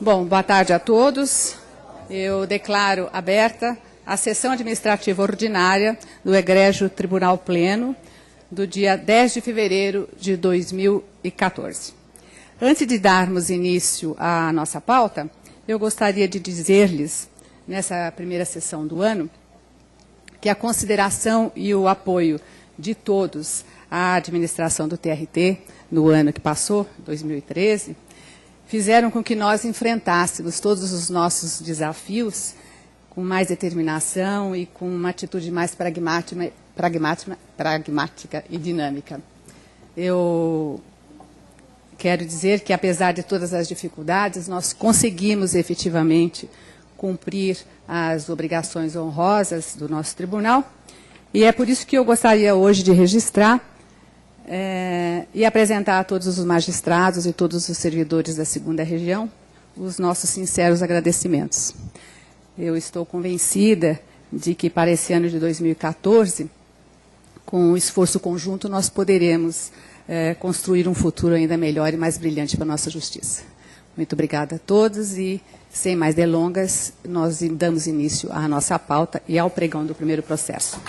Bom, boa tarde a todos. Eu declaro aberta a sessão administrativa ordinária do Egrégio Tribunal Pleno do dia 10 de fevereiro de 2014. Antes de darmos início à nossa pauta, eu gostaria de dizer-lhes, nessa primeira sessão do ano, que a consideração e o apoio de todos à administração do TRT no ano que passou, 2013, fizeram com que nós enfrentássemos todos os nossos desafios com mais determinação e com uma atitude mais pragmática e dinâmica. Eu quero dizer que, apesar de todas as dificuldades, nós conseguimos efetivamente cumprir as obrigações honrosas do nosso tribunal, e é por isso que eu gostaria hoje de registrar e apresentar a todos os magistrados e todos os servidores da segunda região os nossos sinceros agradecimentos. Eu estou convencida de que para esse ano de 2014, com o esforço conjunto, nós poderemos construir um futuro ainda melhor e mais brilhante para a nossa justiça. Muito obrigada a todos e, sem mais delongas, nós damos início à nossa pauta e ao pregão do primeiro processo.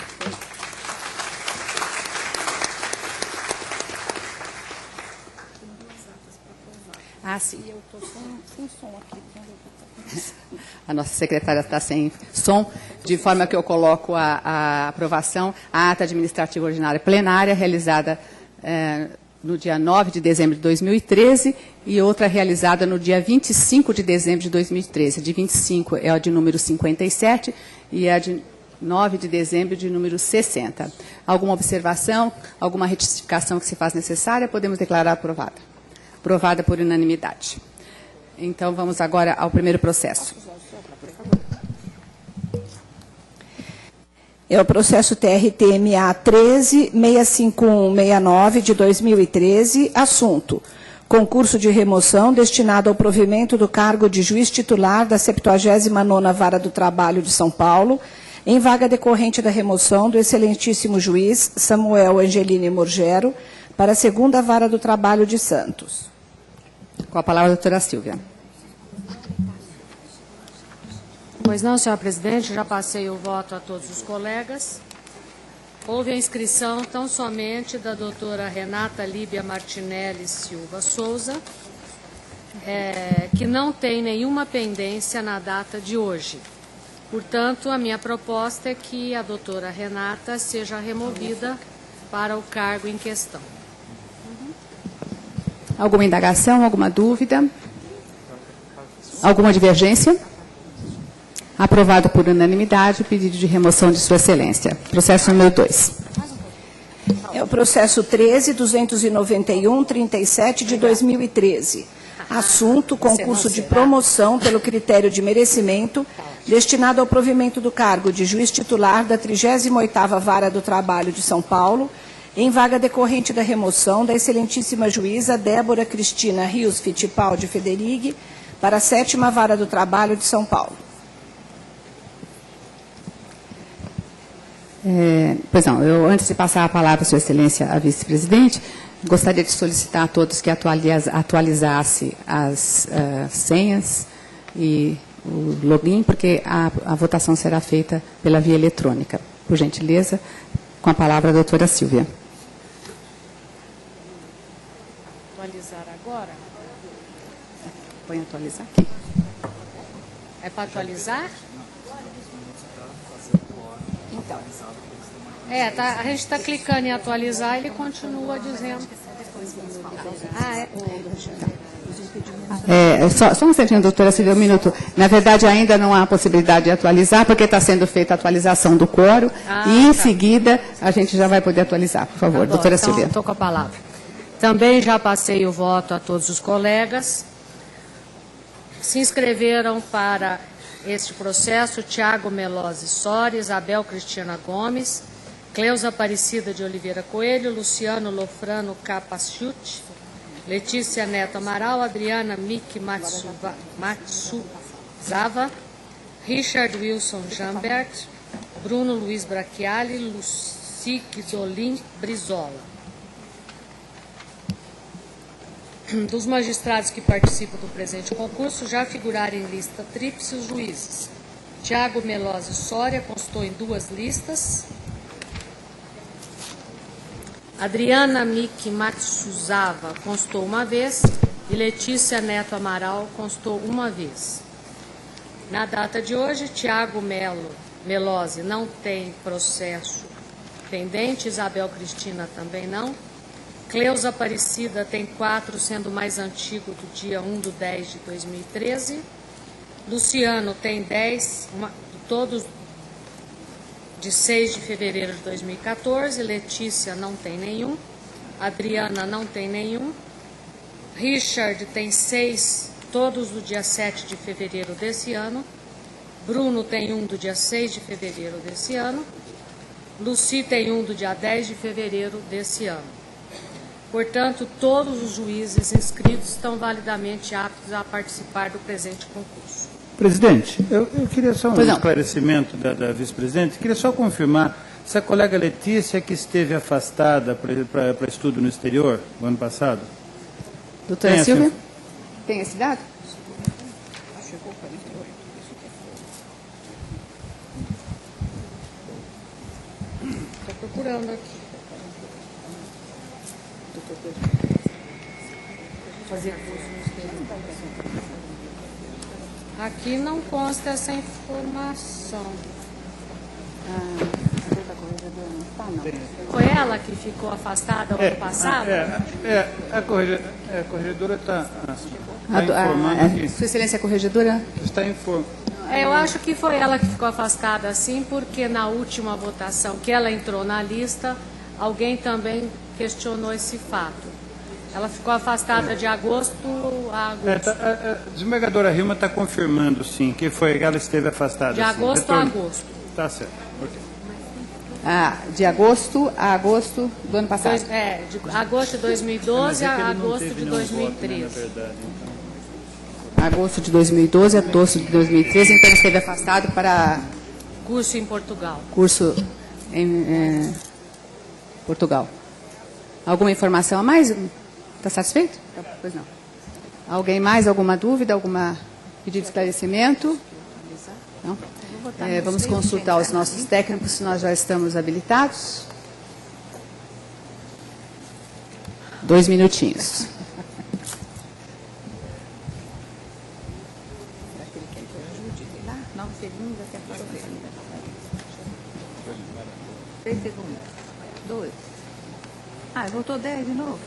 Ah, sim. Eu estou sem som aqui. A nossa secretária está sem som, de forma que eu coloco a aprovação, a ata administrativa ordinária plenária, realizada no dia 9 de dezembro de 2013, e outra realizada no dia 25 de dezembro de 2013. De 25 é a de número 57 e a de 9 de dezembro de número 60. Alguma observação, alguma retificação que se faz necessária, podemos declarar aprovada. Aprovada por unanimidade. Então, vamos agora ao primeiro processo. É o processo TRT-MA 13-65169 de 2013, assunto: concurso de remoção destinado ao provimento do cargo de juiz titular da 79ª Vara do Trabalho de São Paulo, em vaga decorrente da remoção do excelentíssimo juiz Samuel Angelini Morgero para a 2ª Vara do Trabalho de Santos. Com a palavra a doutora Silvia. Pois não, senhora presidente, já passei o voto a todos os colegas. Houve a inscrição tão somente da doutora Renata Líbia Martinelli Silva Souza, que não tem nenhuma pendência na data de hoje. Portanto, a minha proposta é que a doutora Renata seja removida para o cargo em questão. Alguma indagação, alguma dúvida? Alguma divergência? Aprovado por unanimidade o pedido de remoção de Sua Excelência. Processo número 2. É o processo 13.291-37 de 2013. Assunto: concurso de promoção pelo critério de merecimento destinado ao provimento do cargo de juiz titular da 38ª Vara do Trabalho de São Paulo, em vaga decorrente da remoção da excelentíssima juíza Débora Cristina Rios Fittipaldi Federighi para a 7ª Vara do Trabalho de São Paulo. Pois não, eu, antes de passar a palavra à Sua Excelência, a vice-presidente, gostaria de solicitar a todos que atualizasse as senhas e o login, porque a votação será feita pela via eletrônica. Por gentileza, com a palavra a doutora Silvia. Atualizar agora? Põe atualizar aqui. É para atualizar? Então. A gente está clicando em atualizar, ele continua dizendo. Só um instantinho, doutora Silvia, um minuto. Na verdade, ainda não há possibilidade de atualizar, porque está sendo feita a atualização do quórum, e em seguida a gente já vai poder atualizar. Por favor, doutora Silvia. Estou com a palavra. Também já passei o voto a todos os colegas. Se inscreveram para este processo Tiago Melosi Soares, Isabel Cristina Gomes, Cleusa Aparecida de Oliveira Coelho, Luciano Lofrano Capacciuti, Letícia Neto Amaral, Adriana Miki Matsuzava, Richard Wilson Jambert, Bruno Luiz Brachiali, Luci Guizolin Brizola. dos magistrados que participam do presente concurso já figurarem em lista tríplice os juízes. Tiago Melosi Soria constou em 2 listas. Adriana Miki Matsuzava constou 1 vez e Letícia Neto Amaral constou 1 vez. Na data de hoje, Tiago Melosi não tem processo pendente, Isabel Cristina também não. Cleusa Aparecida tem 4, sendo o mais antigo do dia 1/10/2013. Luciano tem 10, todos de 6 de fevereiro de 2014. Letícia não tem nenhum. Adriana não tem nenhum. Richard tem 6, todos do dia 7 de fevereiro desse ano. Bruno tem 1 do dia 6 de fevereiro desse ano. Luci tem 1 do dia 10 de fevereiro desse ano. Portanto, todos os juízes inscritos estão validamente aptos a participar do presente concurso. Presidente, eu queria só um esclarecimento da vice-presidente. Queria só confirmar se a colega Letícia, que esteve afastada para estudo no exterior no ano passado. Doutora Silvia, tem esse dado? Estou procurando aqui. Fazer curso no exterior. Aqui não consta essa informação. Foi ela que ficou afastada ano passado? A corregedora está informando aqui. Sua Excelência, a corregedora? Está informando. Eu acho que foi ela que ficou afastada, sim, porque na última votação que ela entrou na lista, alguém também questionou esse fato. Ela ficou afastada de agosto a agosto. A desembargadora Hilma está confirmando, sim, que ela esteve afastada. De agosto a agosto. Está certo. Okay. De agosto a agosto do ano passado. De agosto de 2012 a agosto de 2013. Na verdade, Agosto de 2012 a agosto de 2013, então ele esteve afastado para curso em Portugal. Curso em Portugal. Alguma informação a mais? Está satisfeito? Pois não. Alguém mais? Alguma dúvida? Alguma pedido de esclarecimento? Não? Vamos consultar os nossos técnicos se nós já estamos habilitados. 2 minutinhos. Voltou 10 de novo?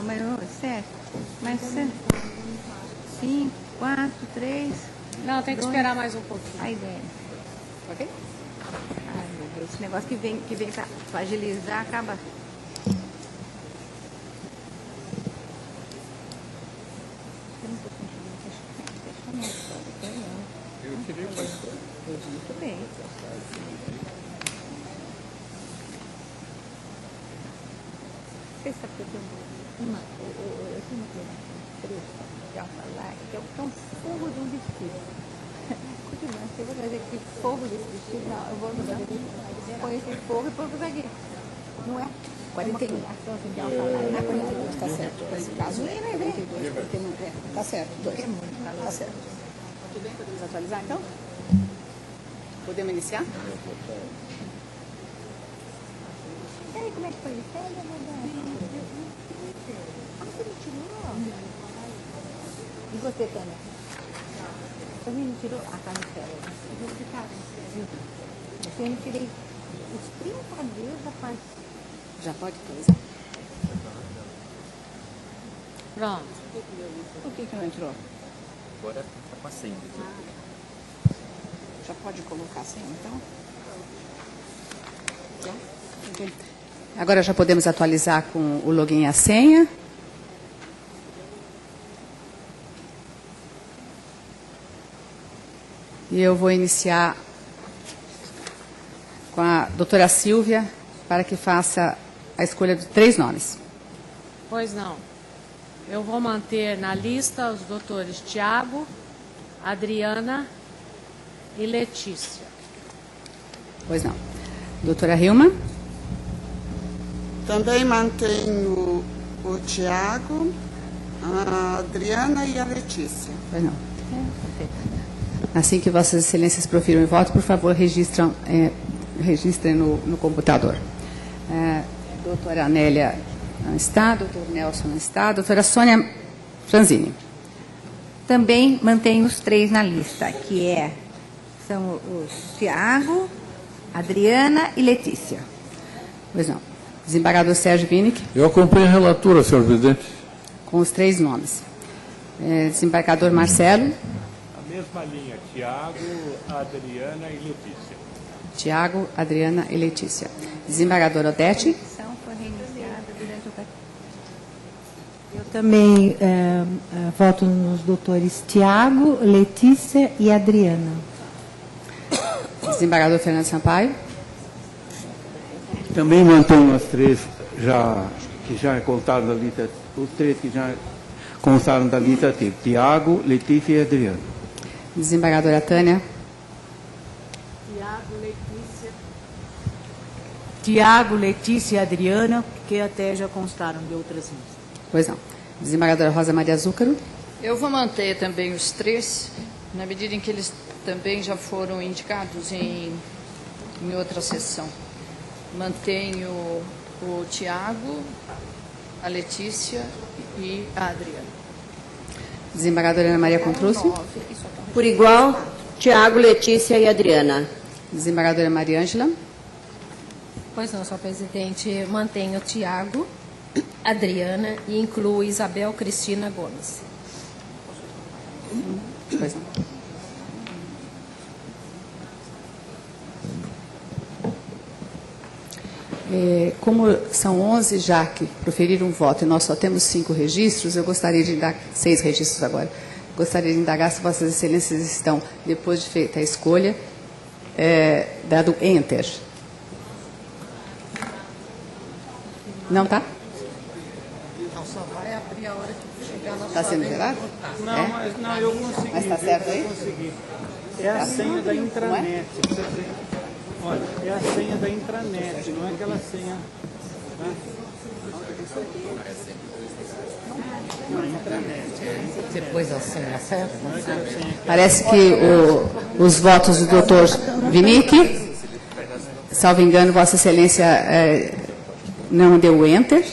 Mas 7, mais 5, 4, 3. Não, tem que esperar mais um pouquinho. A ideia. Ok? Ai, meu Deus, esse negócio que vem para agilizar acaba. Muito bem. Você sabe que eu tenho uma já falar que é um forro de um vestido. Continua, eu vou trazer aqui forro desse vestido. Não, eu vou põe esse forro e põe aqui. Não é? 41. Está certo. Nesse caso, 42, porque não é. Está certo. 2. Está certo. Tudo bem? Podemos atualizar, então? Podemos iniciar? E aí, como é que foi? Você me tirou? E você, Tânia? Também me tirou? Tá no céu. Você me tirei os 30 dias da parte. Já pode atualizar? Pronto. Por que não entrou? Agora está com a senha. Já pode colocar assim, então? Ok. Agora já podemos atualizar com o login e a senha. E eu vou iniciar com a doutora Silvia para que faça a escolha de 3 nomes. Pois não. Eu vou manter na lista os doutores Tiago, Adriana e Letícia. Pois não. Doutora Hilma? Também mantenho o Tiago, A Adriana e a Letícia. Pois não. Assim que Vossas Excelências profiram o voto, por favor, registrem no computador. Doutora Anélia não está, doutor Nelson não está, doutora Sônia Franzini. Também mantém os 3 na lista, que são os Tiago, Adriana e Letícia. Pois não. Desembargador Sérgio Winick. Eu acompanho a relatora, senhor presidente. Com os 3 nomes. Desembargador Marcelo. A mesma linha, Tiago, Adriana e Letícia. Tiago, Adriana e Letícia. Desembargador Odete. Eu também voto nos doutores Tiago, Letícia e Adriana. Desembargador Fernando Sampaio. Também mantenho as 3 que já contaram da lista, os 3 que já constaram da lista, Tiago, Letícia e Adriana. Desembargadora Tânia. Tiago, Letícia e Adriana, que até já constaram de outras listas. Pois não. Desembargadora Rosa Maria Zúcaro. Eu vou manter também os 3, na medida em que eles também já foram indicados em outra sessão. Mantenho o Tiago, a Letícia e a Adriana. Desembargadora Ana Maria Contrúcio. Por igual, Tiago, Letícia e Adriana. Desembargadora Maria Ângela. Pois não, senhor presidente. Mantenho Tiago, Adriana e incluo Isabel Cristina Gomes. Pois não. Como são 11 já que proferiram voto e nós só temos 5 registros, eu gostaria de dar 6 registros agora. Gostaria de indagar se Vossas Excelências estão, depois de feita a escolha, dado Enter. Não está? Não, só vai abrir a hora que chegar na Está sendo gerado? Não, mas não, eu consegui. Mas está certo aí? Eu consegui. É a senha da intranet. Olha, é a senha da intranet, não é aquela senha. Tá? Não, intranet. Depois a senha certa? Parece que os votos do doutor Winick, salvo engano, Vossa Excelência não deu enter,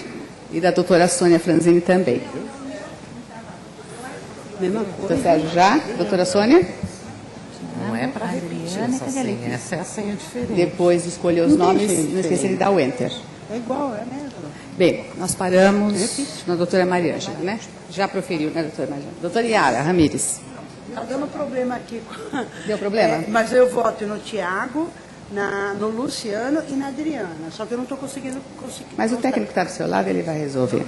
e da doutora Sônia Franzini também. Doutor Sérgio já? Doutora Sônia? Não é para repetir essa senha, essa é a senha diferente. Depois de escolher os nomes, não esqueça de dar o enter. É igual, é mesmo. Bem, nós paramos na doutora Maria Ângela, né? Já proferiu, né, doutora Maria Ângela? Doutora Yara Ramírez. Está dando problema aqui. Deu problema? Mas eu voto no Tiago, no Luciano e na Adriana. Só que eu não estou conseguindo. Mas o técnico que está do seu lado, ele vai resolver.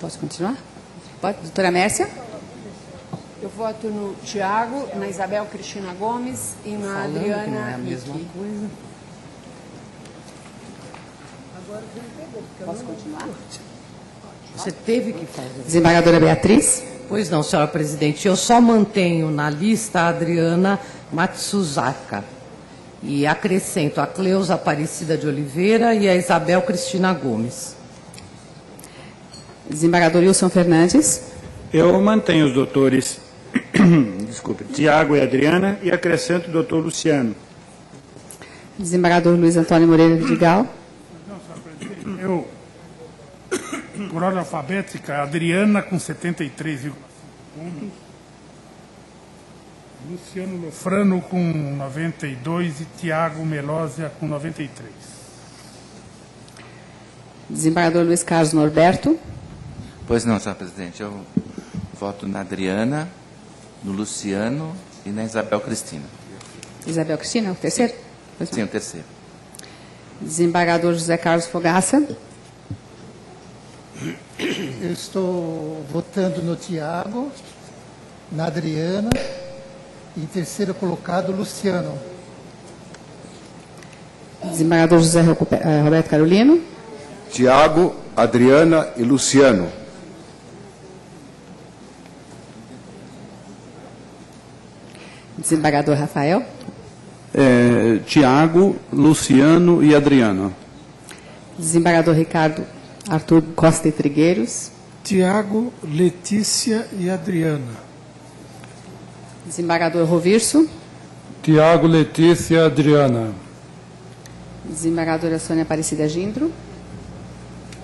Posso continuar? Pode? Doutora Mércia? Eu voto no Tiago, na Isabel Cristina Gomes e na Adriana. Que não é a mesma coisa. Posso continuar? Você teve que fazer. Desembargadora Beatriz? Pois não, senhora presidente. Eu só mantenho na lista a Adriana Matsuzaka. E acrescento a Cleusa Aparecida de Oliveira e a Isabel Cristina Gomes. Desembargador Wilson Fernandes. Eu mantenho os doutores, desculpe, Tiago e Adriana, e acrescento o doutor Luciano. Desembargador Luiz Antônio Moreira Vidigal. Não, senhor presidente, eu, por ordem alfabética, Adriana com 73,5 pontos, Luciano Lofrano com 92 e Tiago Melósia com 93. Desembargador Luiz Carlos Norberto. Pois não, senhor presidente. Eu voto na Adriana, no Luciano e na Isabel Cristina. Isabel Cristina, o terceiro? Sim, o terceiro. Desembargador José Carlos Fogaça. Eu estou votando no Tiago, na Adriana e em terceiro colocado Luciano. Desembargador José Roberto Carolino. Tiago, Adriana e Luciano. Desembargador Rafael. Tiago, Luciano e Adriana. Desembargador Ricardo Arthur Costa e Trigueiros. Tiago, Letícia e Adriana. Desembargador Rovirso. Tiago, Letícia e Adriana. Desembargadora Sônia Aparecida Gindro.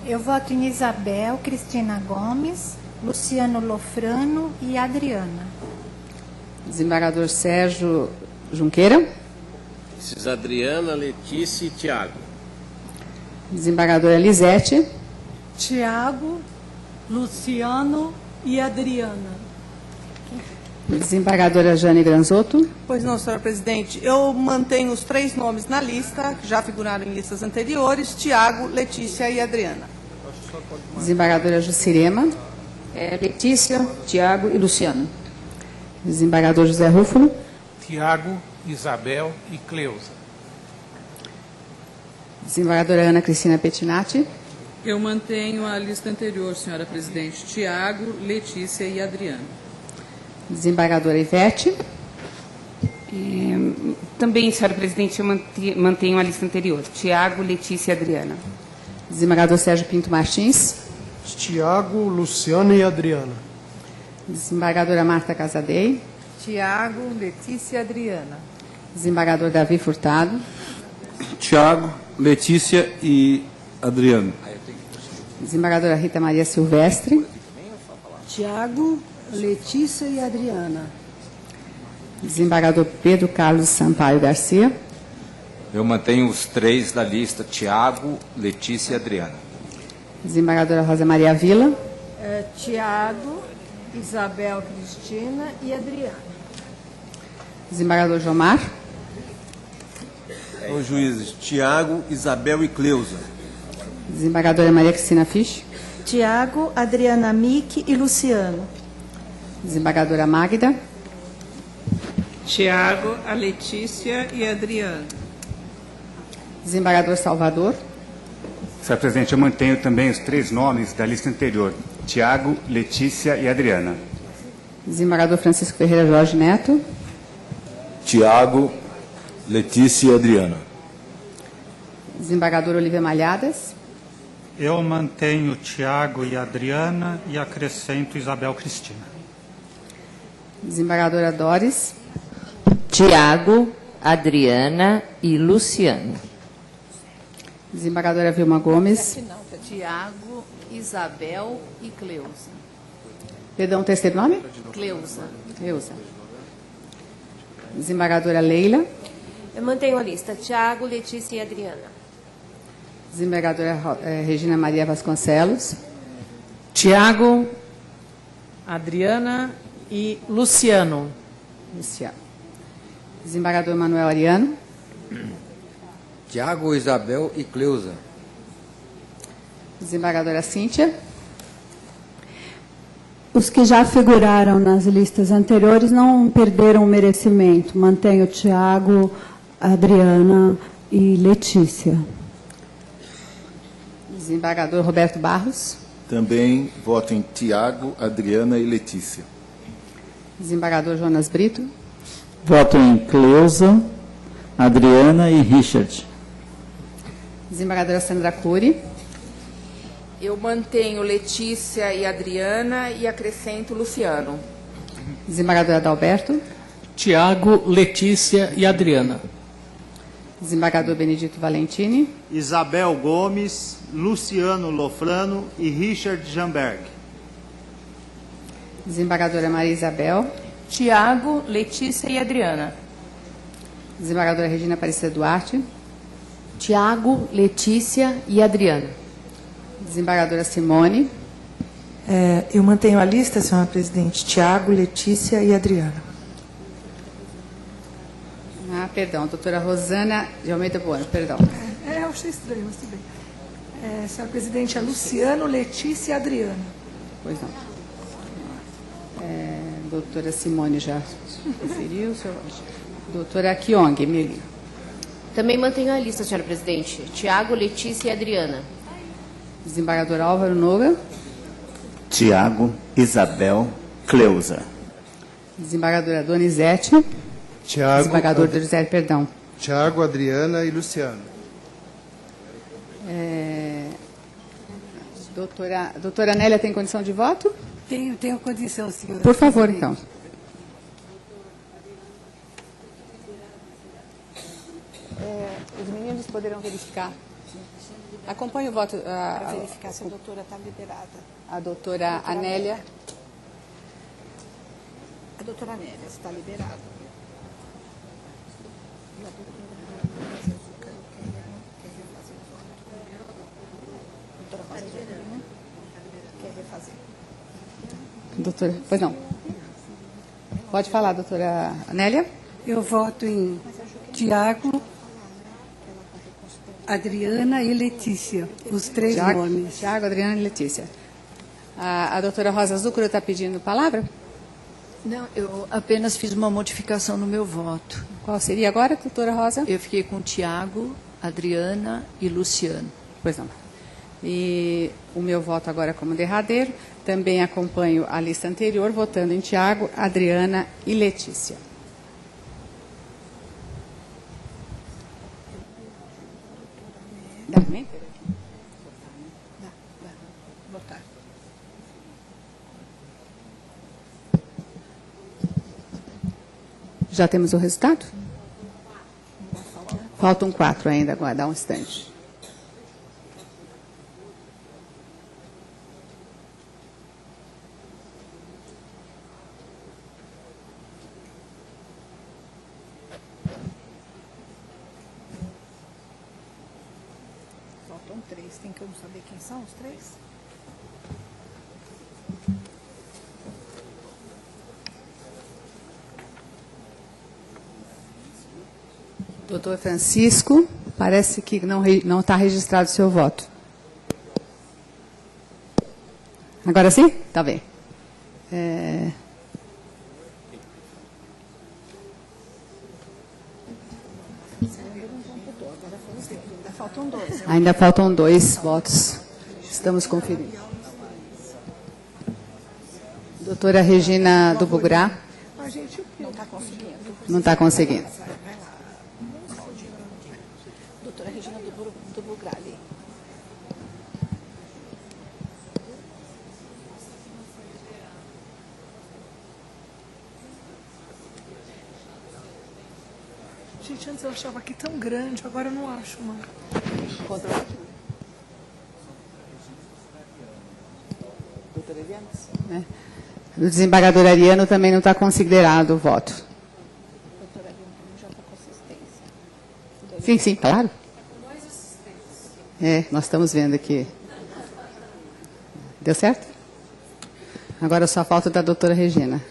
Eu voto em Isabel Cristina Gomes, Luciano Lofrano e Adriana. Desembargador Sérgio Junqueira. Adriana, Letícia e Tiago. Desembargadora Lisete. Tiago, Luciano e Adriana. Desembargadora Jane Granzotto. Pois não, senhora presidente. Eu mantenho os 3 nomes na lista, que já figuraram em listas anteriores: Tiago, Letícia e Adriana. Desembargadora Jucirema. Letícia, Tiago e Luciano. Desembargador José Rúfulo. Tiago, Isabel e Cleusa. Desembargadora Ana Cristina Pettinati. Eu mantenho a lista anterior, senhora presidente. Tiago, Letícia e Adriana. Desembargadora Ivete. Também, senhora presidente, eu mantenho a lista anterior. Tiago, Letícia e Adriana. Desembargador Sérgio Pinto Martins. Tiago, Luciano e Adriana. Desembargadora Marta Casadei. Tiago, Letícia e Adriana. Desembargador Davi Furtado. Tiago, Letícia e Adriano. Desembargadora Rita Maria Silvestre. Tiago, Letícia e Adriana. Desembargador Pedro Carlos Sampaio Garcia. Eu mantenho os 3 da lista: Tiago, Letícia e Adriana. Desembargadora Rosa Maria Vila. Tiago, Isabel Cristina e Adriana. Desembargador Jomar. Os juízes Tiago, Isabel e Cleusa. Desembargadora Maria Cristina Fisch. Tiago, Adriana Mick e Luciano. Desembargadora Magda. Tiago, a Letícia e a Adriana. Desembargador Salvador. Senhora presidente, eu mantenho também os 3 nomes da lista anterior: Tiago, Letícia e Adriana. Desembargador Francisco Ferreira Jorge Neto. Tiago, Letícia e Adriana. Desembargador Olívia Malhadas. Eu mantenho Tiago e Adriana e acrescento Isabel Cristina. Desembargadora Doris. Tiago, Adriana e Luciano. Desembargadora Vilma Gomes. Tiago, Isabel e Cleusa. Perdão, o terceiro nome? Cleusa. Cleusa. Desembargadora Leila. Eu mantenho a lista. Tiago, Letícia e Adriana. Desembargadora Regina Maria Vasconcelos. Tiago, Adriana e Luciano. Luciano. Desembargador Manuel Ariano. Tiago, Isabel e Cleusa. Desembargadora Cíntia. Os que já figuraram nas listas anteriores não perderam o merecimento. Mantenho Tiago, Adriana e Letícia. Desembargador Roberto Barros. Também voto em Tiago, Adriana e Letícia. Desembargador Jonas Brito. Voto em Cleusa, Adriana e Richard. Desembargadora Sandra Cury. Eu mantenho Letícia e Adriana e acrescento Luciano. Desembargador Adalberto. Tiago, Letícia e Adriana. Desembargador Benedito Valentini. Isabel Gomes, Luciano Lofrano e Richard Jamberg. Desembargadora Maria Isabel. Tiago, Letícia e Adriana. Desembargadora Regina Aparecida Duarte. Tiago, Letícia e Adriana. Desembargadora Simone. Eu mantenho a lista, senhora presidente. Tiago, Letícia e Adriana. Perdão, doutora Rosana de Almeida Bueno, perdão. Eu achei estranho, mas tudo bem. Senhora presidente, é Luciano, Letícia e Adriana. Pois não. Doutora Simone já referiu. Doutora Kiong, Mili. Também mantenho a lista, senhora presidente. Tiago, Letícia e Adriana. Desembargador Álvaro Noga. Tiago, Isabel, Cleusa. Desembargadora Donizete. Desembargador Donizete, perdão. Tiago, Adriana e Luciano. Doutora Nélia tem condição de voto? Tenho condição, senhora. Por favor, então. Os meninos poderão verificar. Acompanhe o voto. Para verificar se a doutora está liberada. A doutora Anélia. A doutora Anélia está liberada. E a doutora Rosa Zuccarello quer refazer. Doutora, pois não. Pode falar, doutora Anélia. Eu voto em Tiago, Adriana e Letícia, os três nomes. Tiago, Adriana e Letícia. A doutora Rosa Zuccarello está pedindo palavra? Não, eu apenas fiz uma modificação no meu voto. Qual seria agora, doutora Rosa? Eu fiquei com Tiago, Adriana e Luciano. Pois não. E o meu voto agora como derradeiro. Também acompanho a lista anterior, votando em Tiago, Adriana e Letícia. Dá também? Dá. Votar. Já temos o resultado? Faltam 4 ainda, agora dá um instante. Faltam 3. Tem que eu saber quem são os 3? Doutor Francisco, parece que não está registrado o seu voto. Agora sim? Está bem. Faltam 2. Ainda faltam 2 votos. Estamos conferindo. Doutora Regina do Bugurá. A gente não está conseguindo. Não está conseguindo. Doutora Regina do Bugrali. Gente, antes eu achava aqui tão grande, agora eu não acho, mano. Doutora Ariana? O desembargador Ariano também não está considerado o voto. Doutora Ariana também já está com assistência. Sim, sim, claro. Nós estamos vendo aqui. Deu certo? Agora só falta da doutora Regina.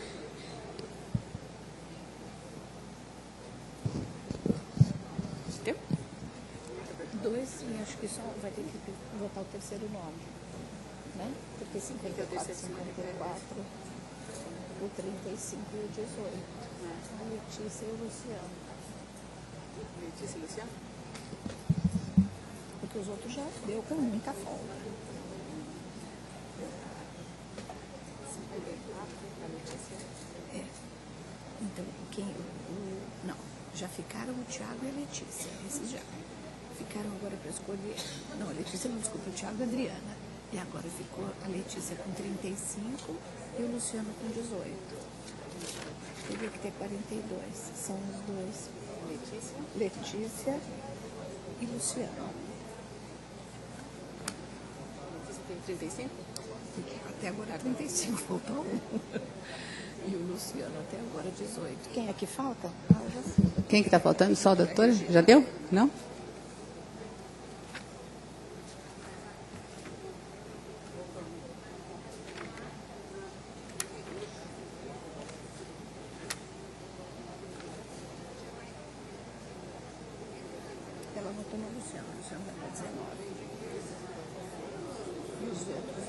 Deu? 2, e acho que só vai ter que votar o terceiro nome. Né? Porque 54, 54, o 35 e o 18. A Letícia e o Luciano. Letícia e Luciano? Porque os outros já deu com muita folga. Então, não, já ficaram o Tiago e a Letícia, esses já. Ficaram agora para escolher. Não, a Letícia não, desculpa, o Tiago e a Adriana. E agora ficou a Letícia com 35 e o Luciano com 18. Teria que ter 42. São os dois. Letícia e Luciano. Letícia tem 35? Até agora 35, faltou um. E o Luciano até agora 18. Quem é que falta? Eu já sei. Quem que está faltando? Só a doutora? Já deu? Não? Ela votou no Luciano. O Luciano vai para 19. E os outros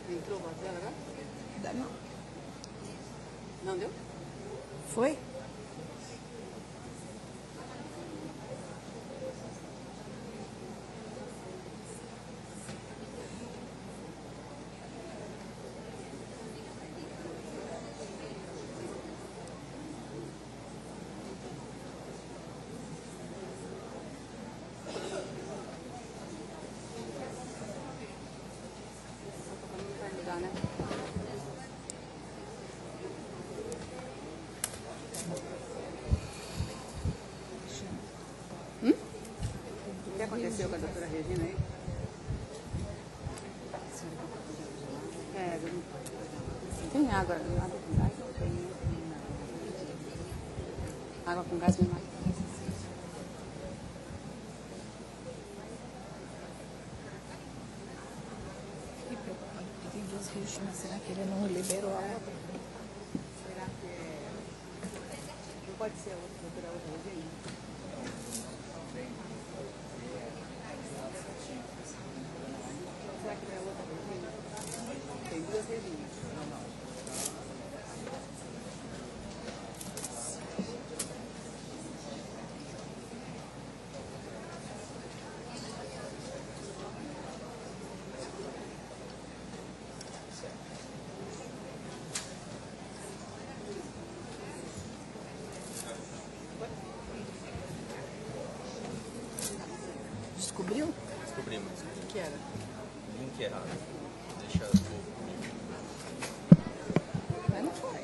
Entrou o voto dela agora? não. Não deu? Foi? doutora Regina aí? Tem água com gás? Não tem. Água com gás não mais. Que preocupante. Tem duas regiões. Será que ele não liberou a outra? Será que não pode ser a doutora Regina? Será que não é outra Regina? Tem duas Reginas. Descobriu? Descobrimos. O que era? Link errado. Deixa eu... Mas não foi.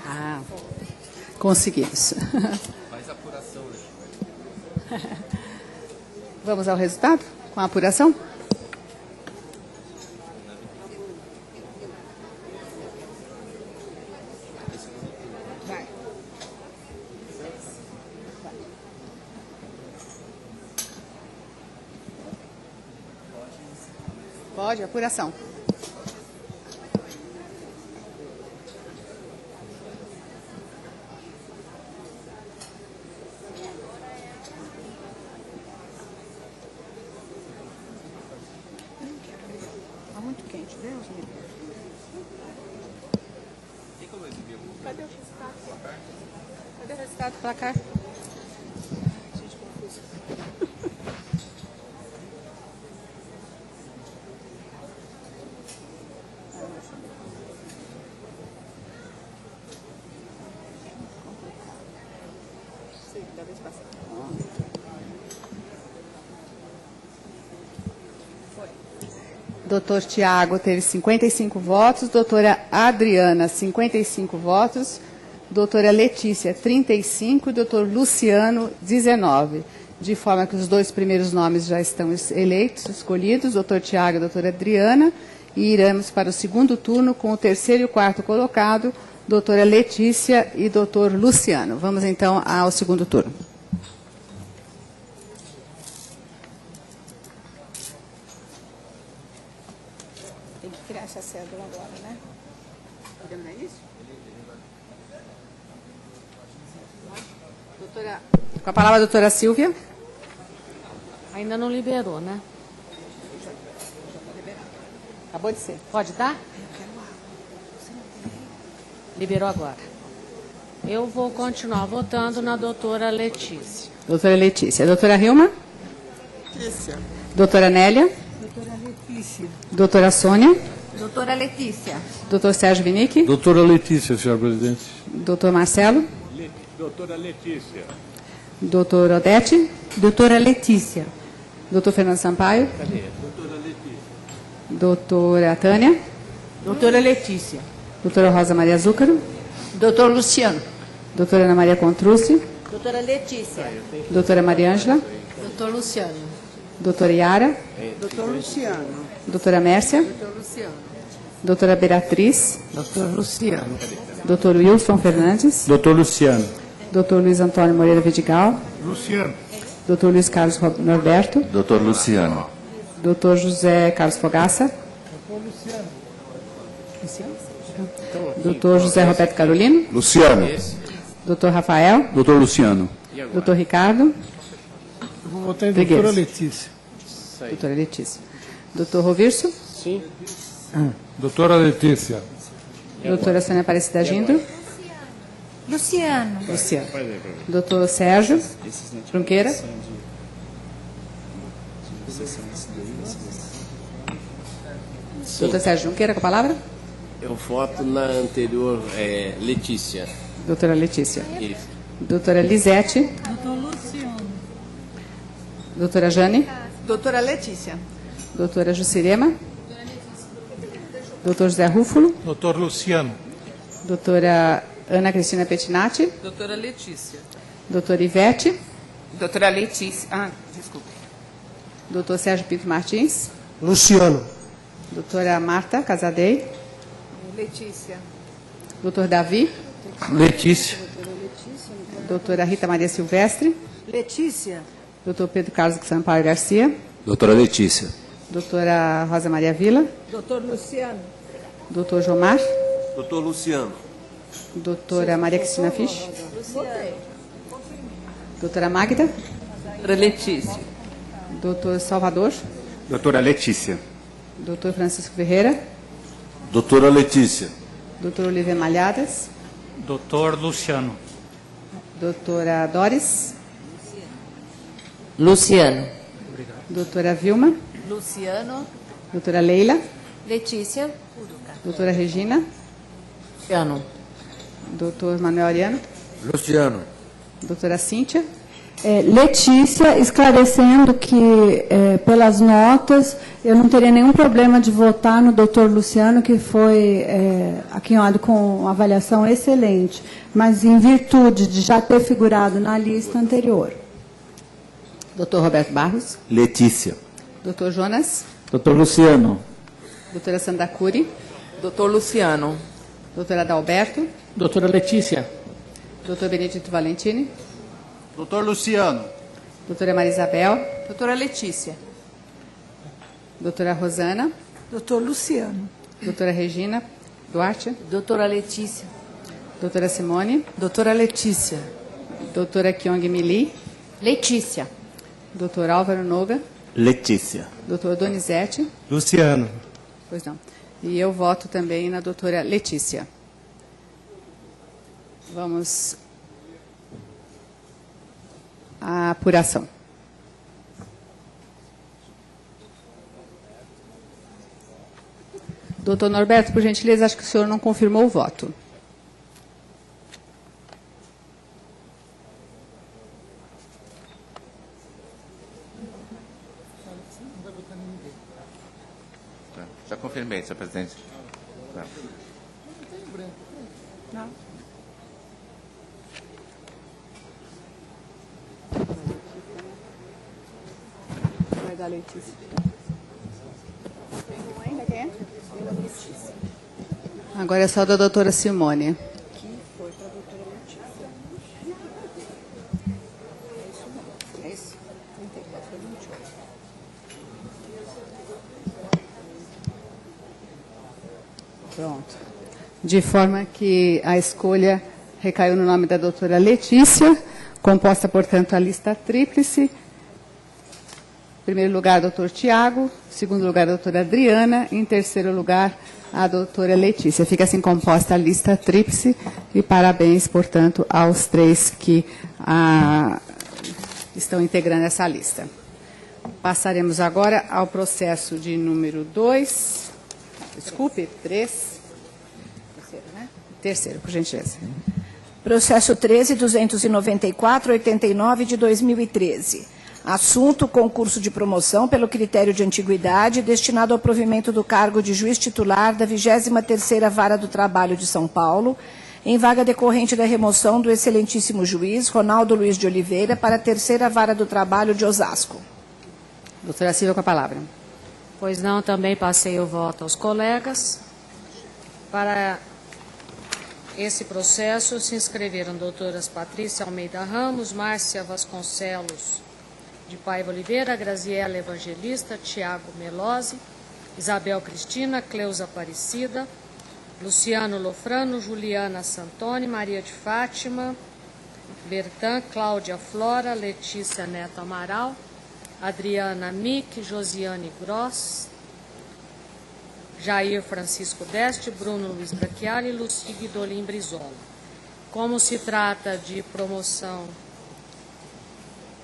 Ah, conseguimos. Faz apuração, né? Vamos ao resultado com a apuração? Vai. Pode, apuração. Está muito quente, Deus me livre. Cadê o resultado? Cadê o resultado do placar? Gente, confusa. Sim, da vez passada. Doutor Tiago teve 55 votos, doutora Adriana, 55 votos, doutora Letícia, 35 e doutor Luciano, 19. De forma que os dois primeiros nomes já estão eleitos, escolhidos, doutor Tiago e doutora Adriana, e iremos para o segundo turno com o terceiro e o quarto colocado, doutora Letícia e doutor Luciano. Vamos então ao segundo turno. Tem que criar essa cédula agora, né? Podemos dar início? Doutora, com a palavra a doutora Silvia. Ainda não liberou, né? Acabou de ser. Pode dar? Liberou agora. Eu vou continuar votando na doutora Letícia. Doutora Letícia. Doutora Hilma? Letícia. Doutora Nélia? Doutora Letícia. Doutora Sônia? Doutora Letícia. Doutor Sérgio Vinick? Doutora Letícia, senhora presidente. Doutor Marcelo? Doutora Letícia. Doutor Odete? Doutora Letícia. Doutor Fernando Sampaio? Cadê? Doutora Letícia. Doutora Tânia? Doutora Letícia. Doutora Rosa Maria Zúcaro? Doutor Luciano. Doutora Ana Maria Contrucci? Doutora Letícia. Doutora Maria Ângela? Doutor Luciano. Doutora Yara? Doutor Luciano. Doutora Mércia? Doutor Luciano. Doutora Beatriz? Doutor Luciano. Doutor Wilson Fernandes? Doutor Luciano. Doutor Luiz Antônio Moreira Vidigal? Luciano. Doutor Luiz Carlos Norberto? Doutor Luciano. Doutor José Carlos Fogaça? Doutor Luciano. Doutor José Roberto Carolino? Luciano. Doutor Rafael? Doutor Luciano. Doutor Ricardo? Vou votar em Trigueiros. doutora Letícia. Doutora Letícia. Doutor Rovirso? Sim. Doutora Letícia. Doutora Sônia Aparecida Gindo? Luciano. Luciano. Doutor Sérgio Trunqueira? Doutor Sérgio Junqueira, com a palavra? Eu voto na anterior, Letícia. Doutora Letícia. Isso. Doutora Lisete? Doutor Luciano. Doutora Jane? Doutora Letícia. Doutora Jucirema? Doutor José Rúfulo? Doutor Luciano. Doutora Ana Cristina Pettinati? Doutora Letícia. Doutora Ivete? Doutora Letícia. Ah, desculpa. Doutor Sérgio Pinto Martins. Luciano. Doutora Marta Casadei. Letícia. Doutor Davi. Letícia. Doutora Rita Maria Silvestre. Letícia. Doutor Pedro Carlos Sampaio Garcia. Doutora Letícia. Doutora Rosa Maria Vila. Doutor Luciano. Doutor Jomar. Doutor Luciano. Doutora Maria Cristina Fisch. Doutora Magda. Doutora Letícia. Doutor Salvador. Doutora Letícia. Doutor Francisco Ferreira. Doutora Letícia. Doutor Olivia Malhadas. Doutor Luciano. Doutora Doris. Luciano. Doutora Vilma. Luciano. Doutora Leila. Letícia. Doutora Regina. Luciano. Doutor Manuel Ariano. Luciano. Doutora Cíntia. Letícia, esclarecendo que, pelas notas, eu não teria nenhum problema de votar no doutor Luciano, que foi aquinhoado com uma avaliação excelente, mas em virtude de já ter figurado na lista anterior. Doutor Roberto Barros. Letícia. Doutor Jonas. Doutor Luciano. Doutora Sandra Cury. Doutor Luciano. Doutora Adalberto. Doutora Letícia. Doutor Benedito Valentini. Doutor Luciano. Doutora Maria Isabel. Doutora Letícia. Doutora Rosana. Doutor Luciano. Doutora Regina Duarte. Doutora Letícia. Doutora Simone. Doutora Letícia. Doutora Kyong Mili. Letícia. Doutor Álvaro Noga. Letícia. Doutor Donizete. Luciano. Pois não. E eu voto também na doutora Letícia. Vamos à apuração. Doutor Norberto, por gentileza, acho que o senhor não confirmou o voto. Já confirmei, senhor presidente. Não. Vai dar Letícia. Agora é só da doutora Simone. Pronto. De forma que a escolha recaiu no nome da doutora Letícia, composta, portanto, a lista tríplice. Em primeiro lugar, doutor Tiago. Em segundo lugar, a doutora Adriana. Em terceiro lugar, a doutora Letícia. Fica assim composta a lista tríplice e parabéns, portanto, aos três que estão integrando essa lista. Passaremos agora ao processo de número 2. Desculpe, 3. Terceiro, né? Terceiro, por gentileza. Processo 13.294/89 de 2013. Assunto: concurso de promoção pelo critério de antiguidade destinado ao provimento do cargo de juiz titular da 23ª Vara do Trabalho de São Paulo, em vaga decorrente da remoção do excelentíssimo juiz Ronaldo Luiz de Oliveira para a 3ª Vara do Trabalho de Osasco. Doutora Silvia, com a palavra. Pois não, também passei o voto aos colegas. Para esse processo se inscreveram doutoras Patrícia Almeida Ramos, Márcia Vasconcelos de Paiva Oliveira, Graziela Evangelista, Tiago Melosi, Isabel Cristina, Cleusa Aparecida, Luciano Lofrano, Juliana Santoni, Maria de Fátima, Bertan, Cláudia Flora, Letícia Neto Amaral, Adriana Mick, Josiane Gross, Jair Francisco Deste, Bruno Luiz Brachiali e Luci Guidolin Brizola. Como se trata de promoção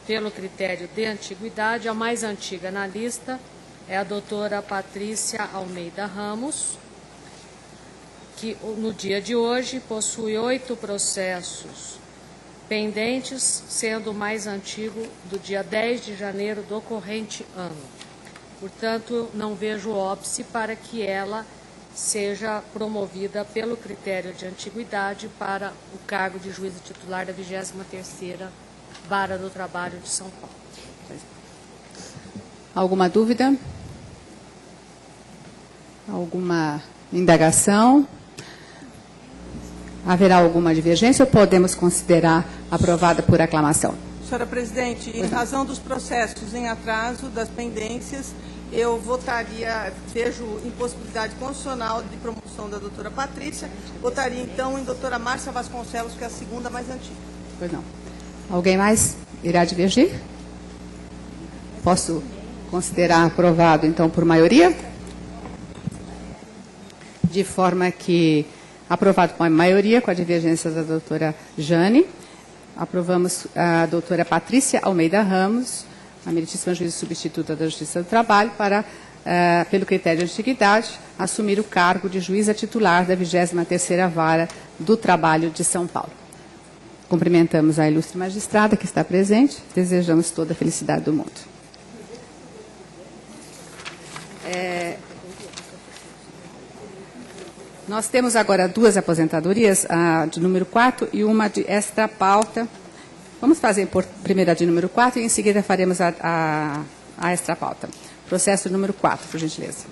pelo critério de antiguidade, a mais antiga na lista é a doutora Patrícia Almeida Ramos, que no dia de hoje possui 8 processos pendentes, sendo o mais antigo do dia 10 de janeiro do corrente ano. Portanto, não vejo óbice para que ela seja promovida pelo critério de antiguidade para o cargo de juíza titular da 23ª Vara do Trabalho de São Paulo. Alguma dúvida? Alguma indagação? Haverá alguma divergência ou podemos considerar aprovada por aclamação? Senhora Presidente, em razão dos processos em atraso, das pendências, eu votaria, vejo impossibilidade constitucional de promoção da doutora Patrícia, votaria então em doutora Márcia Vasconcelos, que é a segunda mais antiga. Pois não. Alguém mais irá divergir? Posso considerar aprovado, então, por maioria? De forma que, aprovado por maioria, com a divergência da doutora Jane, aprovamos a doutora Patrícia Almeida Ramos, a meritíssima juíza substituta da Justiça do Trabalho, para, pelo critério de antiguidade, assumir o cargo de juíza titular da 23ª Vara do Trabalho de São Paulo. Cumprimentamos a ilustre magistrada que está presente, desejamos toda a felicidade do mundo. Nós temos agora duas aposentadorias, a de número 4 e uma de extra pauta. Vamos fazer primeiro a de número 4 e em seguida faremos a extra pauta. Processo número 4, por gentileza.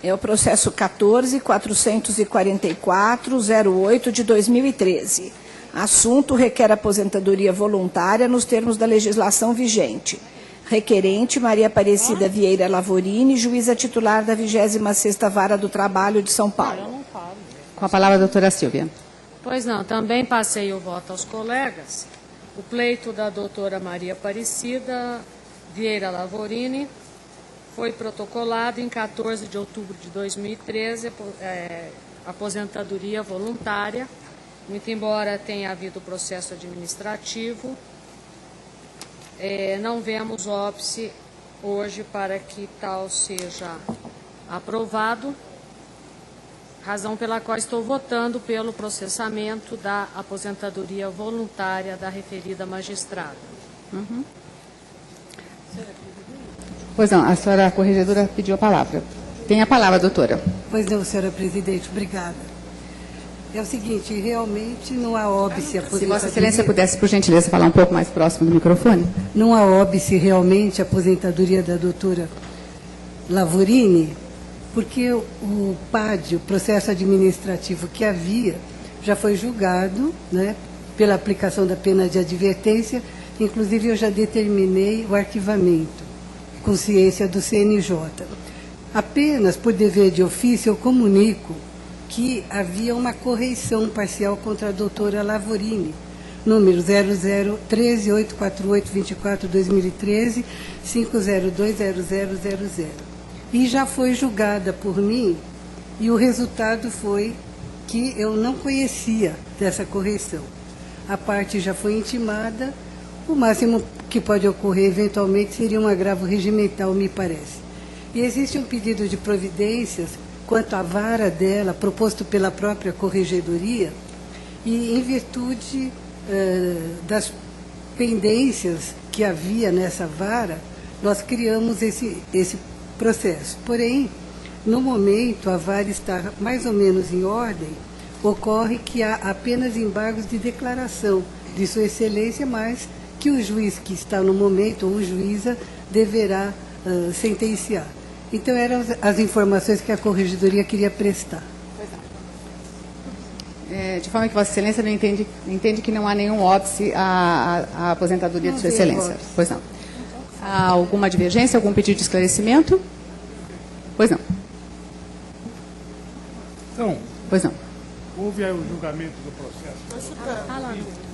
É o processo 14.444.08 de 2013. Assunto requer aposentadoria voluntária nos termos da legislação vigente. Requerente Maria Aparecida Vieira Lavorini, juíza titular da 26ª Vara do Trabalho de São Paulo. Com a palavra a doutora Silvia. Pois não, também passei o voto aos colegas. O pleito da doutora Maria Aparecida Vieira Lavorini foi protocolado em 14 de outubro de 2013, aposentadoria voluntária, muito embora tenha havido processo administrativo. Não vemos óbice hoje para que tal seja aprovado, razão pela qual estou votando pelo processamento da aposentadoria voluntária da referida magistrada. Pois não, a senhora corregedora pediu a palavra. Tem a palavra, doutora. Pois não, senhora presidente, obrigada. É o seguinte, realmente não há óbice aposentadoria... Se Vossa Excelência pudesse, por gentileza, falar um pouco mais próximo do microfone. Não há óbice realmente a aposentadoria da doutora Lavorini, porque o PAD, o processo administrativo que havia, já foi julgado, né, pela aplicação da pena de advertência, inclusive eu já determinei o arquivamento, com ciência do CNJ. Apenas por dever de ofício eu comunico que havia uma correição parcial contra a doutora Lavorini, número 001384824-2013, 5020000. E já foi julgada por mim, e o resultado foi que eu não conhecia dessa correção. A parte já foi intimada, o máximo que pode ocorrer eventualmente seria um agravo regimental, me parece. E existe um pedido de providências quanto à vara dela, proposto pela própria corregedoria, e em virtude das pendências que havia nessa vara, nós criamos esse processo. Porém, no momento, a vara está mais ou menos em ordem, ocorre que há apenas embargos de declaração de Sua Excelência, mas que o juiz que está no momento, ou juíza, deverá sentenciar. Então, eram as informações que a corregedoria queria prestar. De forma que Vossa Excelência não entende que não há nenhum óbice à aposentadoria de Sua Excelência. Pois não. Há alguma divergência, algum pedido de esclarecimento? Pois não. Então, pois não. Houve aí o julgamento do processo.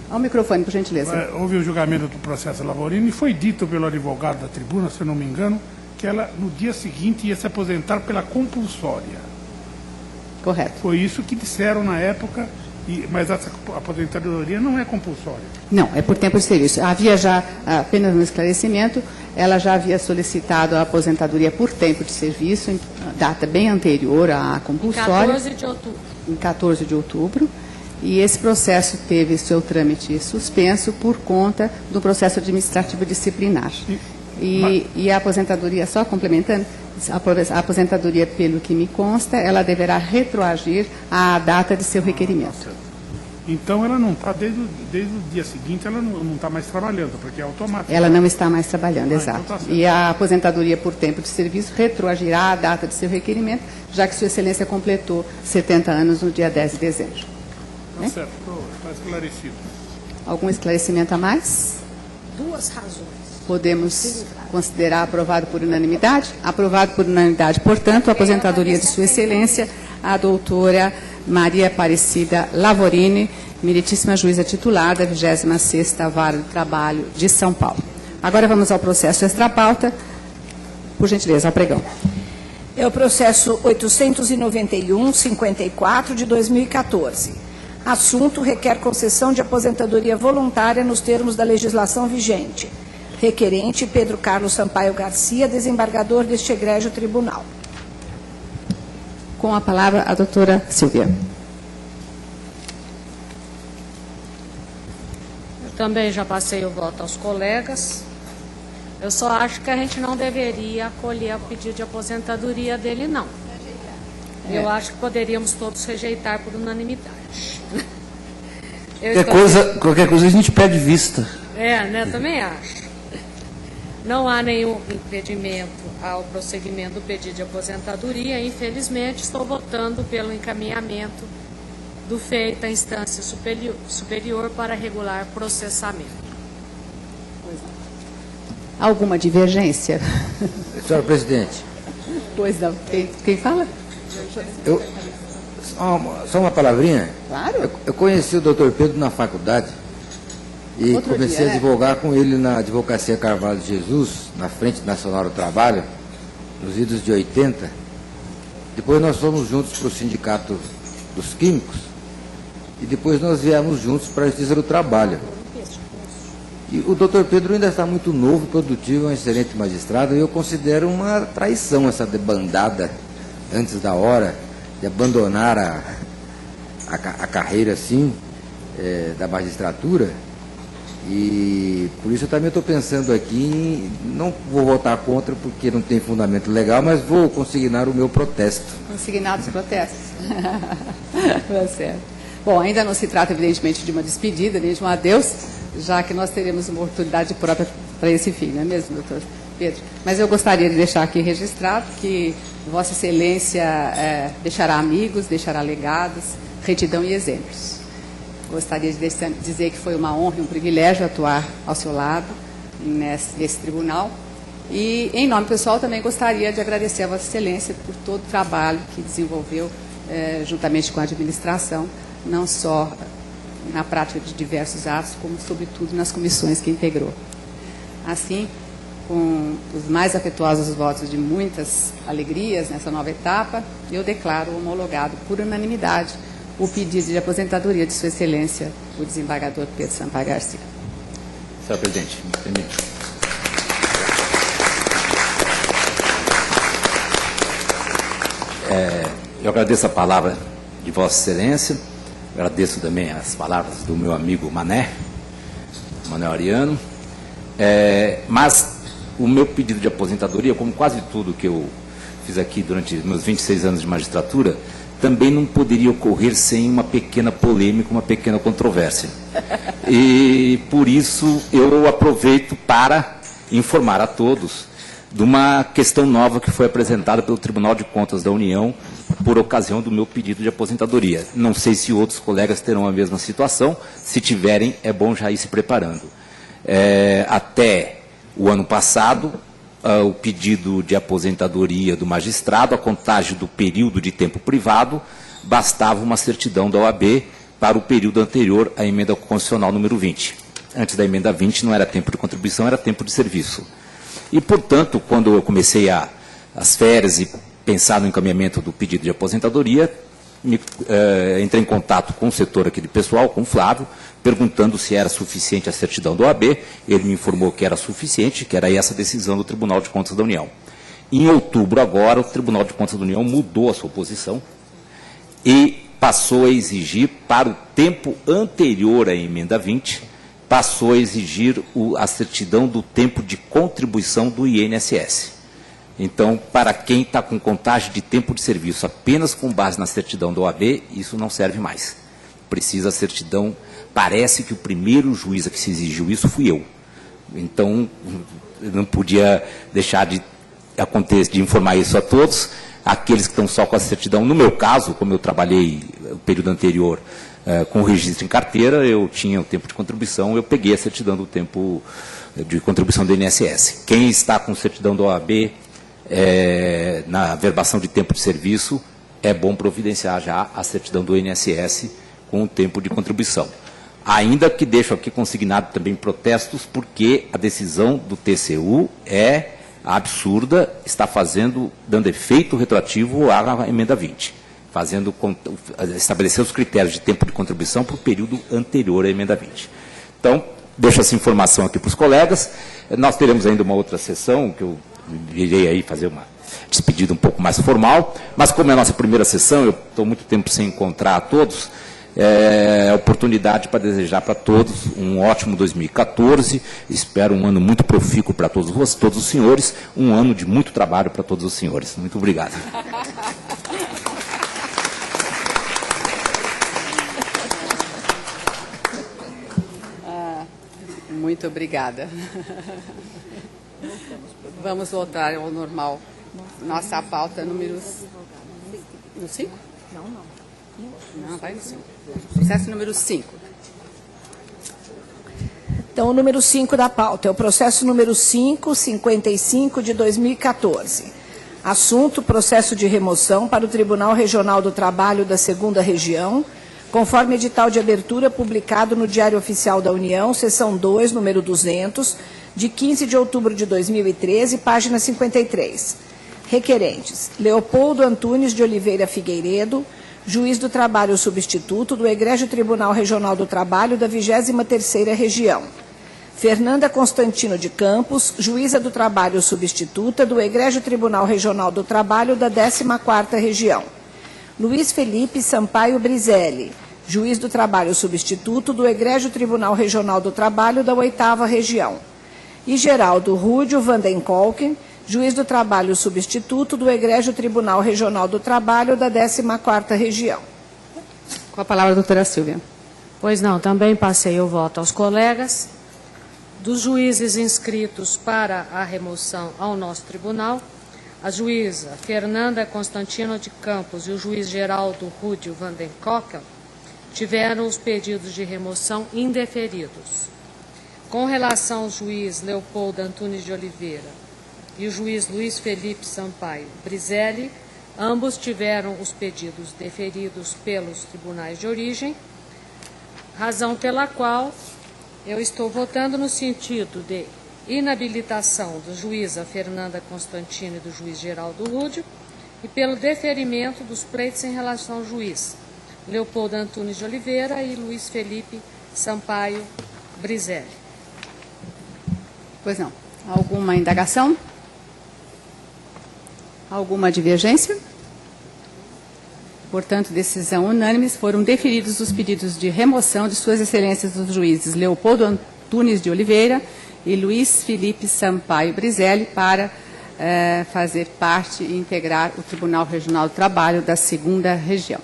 Ao microfone, por gentileza. Houve o julgamento do processo Lavorini e foi dito pelo advogado da tribuna, se eu não me engano, que ela, no dia seguinte, ia se aposentar pela compulsória. Correto. Foi isso que disseram na época, mas essa aposentadoria não é compulsória. Não, é por tempo de serviço. Havia já, apenas no esclarecimento, ela já havia solicitado a aposentadoria por tempo de serviço, em data bem anterior à compulsória. 14 de outubro. Em 14 de outubro. E esse processo teve seu trâmite suspenso por conta do processo administrativo disciplinar. E a aposentadoria, só complementando, a aposentadoria, pelo que me consta, ela deverá retroagir à data de seu requerimento. Então ela não está, desde o dia seguinte, ela não está mais trabalhando, porque é automático. Ela não está mais trabalhando, exato. Então tá certo. E a aposentadoria por tempo de serviço retroagirá a data de seu requerimento, já que Sua Excelência completou 70 anos no dia 10 de dezembro. Tá certo, está esclarecido. Algum esclarecimento a mais? Duas razões. Podemos considerar aprovado por unanimidade? Aprovado por unanimidade. Portanto, a aposentadoria de Sua Excelência, a doutora Maria Aparecida Lavorini, meritíssima juíza titular da 26ª Vara do Trabalho de São Paulo. Agora vamos ao processo extrapauta. Por gentileza, ao pregão. É o processo 891-54 de 2014. Assunto: requer concessão de aposentadoria voluntária nos termos da legislação vigente. Requerente: Pedro Carlos Sampaio Garcia, desembargador deste egrégio tribunal. Com a palavra, a doutora Silvia. Eu também já passei o voto aos colegas. Eu só acho que a gente não deveria acolher o pedido de aposentadoria dele, não. Eu acho que poderíamos todos rejeitar por unanimidade. Qualquer coisa a gente pede vista. Né? Também acho. Não há nenhum impedimento ao prosseguimento do pedido de aposentadoria. Infelizmente, estou votando pelo encaminhamento do feito à instância superior para regular processamento. Alguma divergência? Senhora presidente. Pois não. Quem fala? Só uma palavrinha. Claro. Eu conheci o doutor Pedro na faculdade e comecei a advogar com ele na Advocacia Carvalho de Jesus, na Frente Nacional do Trabalho, nos idos de 80. Depois nós fomos juntos para o Sindicato dos Químicos e depois nós viemos juntos para a Justiça do Trabalho. E o doutor Pedro ainda está muito novo, produtivo, é um excelente magistrado, e eu considero uma traição essa debandada antes da hora de abandonar a carreira assim da magistratura. E por isso eu também estou pensando aqui, não vou votar contra porque não tem fundamento legal, mas vou consignar o meu protesto. Consignados os protestos. Tá certo. Bom, ainda não se trata, evidentemente, de uma despedida, nem de um adeus, já que nós teremos uma oportunidade própria para esse fim, não é mesmo, doutor Pedro? Mas eu gostaria de deixar aqui registrado que Vossa Excelência deixará amigos, deixará legados, retidão e exemplos. Gostaria de dizer que foi uma honra e um privilégio atuar ao seu lado nesse tribunal. E, em nome pessoal, também gostaria de agradecer a Vossa Excelência por todo o trabalho que desenvolveu juntamente com a administração, não só na prática de diversos atos, como, sobretudo, nas comissões que integrou. Assim, com os mais afetuosos votos de muitas alegrias nessa nova etapa, eu declaro homologado por unanimidade o pedido de aposentadoria de Sua Excelência, o desembargador Pedro Sampaio Garcia. Senhor presidente, me permite. Eu agradeço a palavra de Vossa Excelência, agradeço também as palavras do meu amigo Manuel Ariano, mas o meu pedido de aposentadoria, como quase tudo que eu fiz aqui durante meus 26 anos de magistratura, também não poderia ocorrer sem uma pequena polêmica, uma pequena controvérsia. E, por isso, eu aproveito para informar a todos de uma questão nova que foi apresentada pelo Tribunal de Contas da União por ocasião do meu pedido de aposentadoria. Não sei se outros colegas terão a mesma situação. Se tiverem, é bom já ir se preparando. Até o ano passado, o pedido de aposentadoria do magistrado, a contagem do período de tempo privado, bastava uma certidão da OAB para o período anterior à emenda constitucional número 20. Antes da emenda 20 não era tempo de contribuição, era tempo de serviço. E, portanto, quando eu comecei as férias e pensar no encaminhamento do pedido de aposentadoria, entrei em contato com o setor aqui de pessoal, com o Flávio, perguntando se era suficiente a certidão do OAB. Ele me informou que era suficiente, que era essa decisão do Tribunal de Contas da União. Em outubro agora, o Tribunal de Contas da União mudou a sua posição e passou a exigir, para o tempo anterior à emenda 20, passou a exigir a certidão do tempo de contribuição do INSS. Então, para quem está com contagem de tempo de serviço apenas com base na certidão da OAB, isso não serve mais. precisa a certidão. Parece que o primeiro juiz a que se exigiu isso fui eu. Então, eu não podia deixar de informar isso a todos. Aqueles que estão só com a certidão, no meu caso, como eu trabalhei o período anterior com o registro em carteira, eu tinha o tempo de contribuição, eu peguei a certidão do tempo de contribuição do INSS. Quem está com certidão da OAB na verbação de tempo de serviço, é bom providenciar já a certidão do INSS com o tempo de contribuição. Ainda que deixo aqui consignado também protestos, porque a decisão do TCU é absurda, está dando efeito retroativo à emenda 20, estabelecer os critérios de tempo de contribuição para o período anterior à emenda 20. Então, deixo essa informação aqui para os colegas. Nós teremos ainda uma outra sessão, que eu irei aí fazer uma despedida um pouco mais formal, mas como é a nossa primeira sessão, eu estou muito tempo sem encontrar a todos, oportunidade para desejar para todos um ótimo 2014, espero um ano muito profícuo para todos os senhores, um ano de muito trabalho para todos os senhores. Muito obrigado. Muito obrigada. Vamos voltar ao normal. Nossa pauta número 5? Não, vai no 5. Processo número 5. Então, o número 5 da pauta é o processo número 555 de 2014. Assunto: processo de remoção para o Tribunal Regional do Trabalho da 2ª Região, conforme edital de abertura publicado no Diário Oficial da União, seção 2, número 200, de 15 de outubro de 2013, página 53. Requerentes: Leopoldo Antunes de Oliveira Figueiredo, juiz do trabalho substituto do Egrégio Tribunal Regional do Trabalho da 23ª Região. Fernanda Constantino de Campos, juíza do trabalho substituta do Egrégio Tribunal Regional do Trabalho da 14ª Região. Luiz Felipe Sampaio Brizelli, juiz do trabalho substituto do Egrégio Tribunal Regional do Trabalho da 8ª Região. E Geraldo Rúdio Vandenkolken, juiz do trabalho substituto do Egrégio Tribunal Regional do Trabalho da 14ª Região. Com a palavra a doutora Silvia. Pois não, também passei o voto aos colegas. Dos juízes inscritos para a remoção ao nosso tribunal, a juíza Fernanda Constantino de Campos e o juiz Geraldo Rúdio Vandenkolken tiveram os pedidos de remoção indeferidos. Com relação ao juiz Leopoldo Antunes de Oliveira e o juiz Luiz Felipe Sampaio Brizelli, ambos tiveram os pedidos deferidos pelos tribunais de origem, razão pela qual eu estou votando no sentido de inabilitação da juíza Fernanda Constantino e do juiz Geraldo Rúdio e pelo deferimento dos pleitos em relação ao juiz Leopoldo Antunes de Oliveira e Luiz Felipe Sampaio Brizelli. Pois não. Alguma indagação? Alguma divergência? Portanto, decisão unânime, foram deferidos os pedidos de remoção de suas excelências dos juízes Leopoldo Antunes de Oliveira e Luiz Felipe Sampaio Brizelli para fazer parte e integrar o Tribunal Regional do Trabalho da 2ª Região.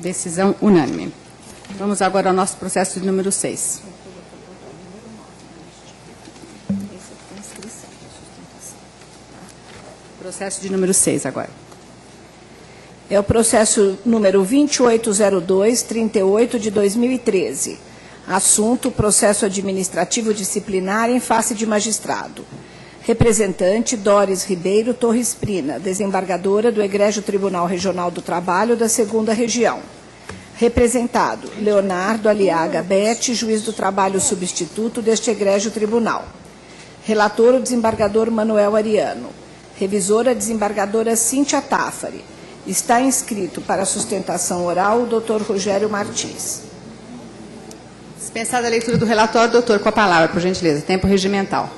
Decisão unânime. Vamos agora ao nosso processo de número 6. Processo de número 6 agora. É o processo número 2802-38 de 2013. Assunto: processo administrativo disciplinar em face de magistrado. Representante: Doris Ribeiro Torres Prina, desembargadora do Egrégio Tribunal Regional do Trabalho da 2ª Região. Representado: Leonardo Aliaga Bete, juiz do trabalho substituto deste Egrégio Tribunal. Relator: o desembargador Manuel Ariano. Revisora: desembargadora Cíntia Tafari. Está inscrito para sustentação oral o doutor Rogério Martins. Dispensada a leitura do relatório, doutor, com a palavra, por gentileza. Tempo regimental.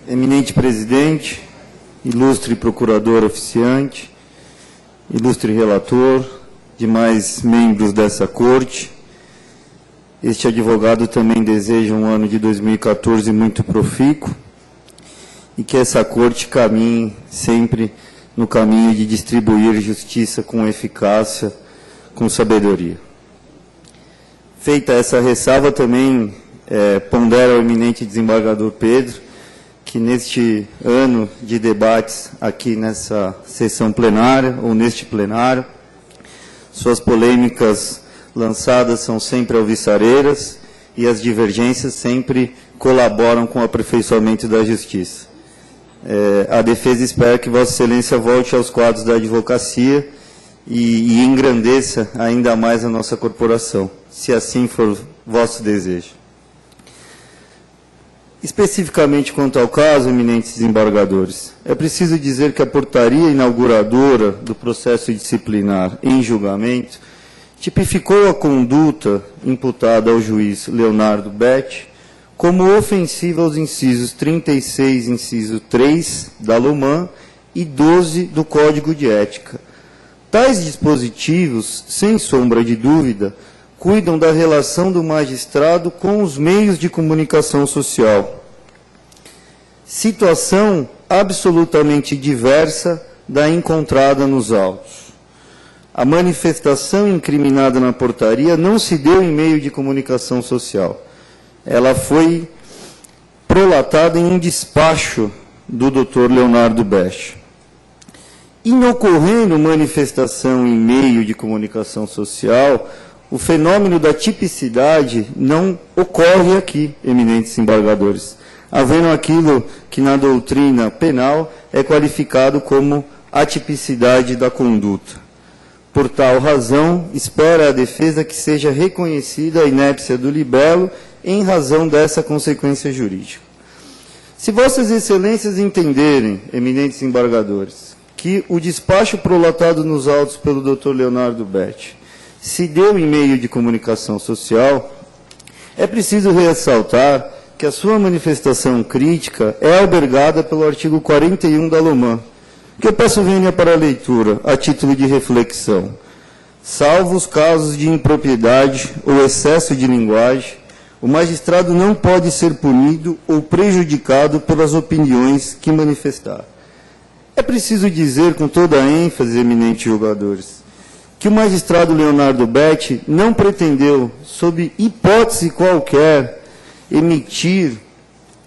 Eminente presidente, ilustre procurador oficiante, ilustre relator, demais membros dessa corte. Este advogado também deseja um ano de 2014 muito profícuo e que essa corte caminhe sempre no caminho de distribuir justiça com eficácia, com sabedoria. Feita essa ressalva, também pondera ao eminente desembargador Pedro, que neste ano de debates aqui nessa sessão plenária, ou neste plenário, suas polêmicas lançadas são sempre alvissareiras e as divergências sempre colaboram com o aperfeiçoamento da justiça. A defesa espera que Vossa Excelência volte aos quadros da advocacia e engrandeça ainda mais a nossa corporação, se assim for vosso desejo. Especificamente quanto ao caso, eminentes desembargadores, é preciso dizer que a portaria inauguradora do processo disciplinar em julgamento tipificou a conduta imputada ao juiz Leonardo Betti como ofensiva aos incisos 36, inciso 3 da LOMAN e 12 do Código de Ética. Tais dispositivos, sem sombra de dúvida, cuidam da relação do magistrado com os meios de comunicação social. Situação absolutamente diversa da encontrada nos autos. A manifestação incriminada na portaria não se deu em meio de comunicação social. Ela foi prolatada em um despacho do Dr. Leonardo Betti. Em ocorrendo manifestação em meio de comunicação social, o fenômeno da tipicidade não ocorre aqui, eminentes embargadores, havendo aquilo que na doutrina penal é qualificado como atipicidade da conduta. Por tal razão, espera a defesa que seja reconhecida a inépcia do libelo em razão dessa consequência jurídica. Se Vossas Excelências entenderem, eminentes embargadores, que o despacho prolatado nos autos pelo Dr. Leonardo Betti se deu em meio de comunicação social, é preciso ressaltar que a sua manifestação crítica é albergada pelo artigo 41 da LOMAN, que eu peço venha para a leitura, a título de reflexão. Salvo os casos de impropriedade ou excesso de linguagem, o magistrado não pode ser punido ou prejudicado pelas opiniões que manifestar. É preciso dizer com toda a ênfase, eminentes julgadores, que o magistrado Leonardo Betti não pretendeu, sob hipótese qualquer, emitir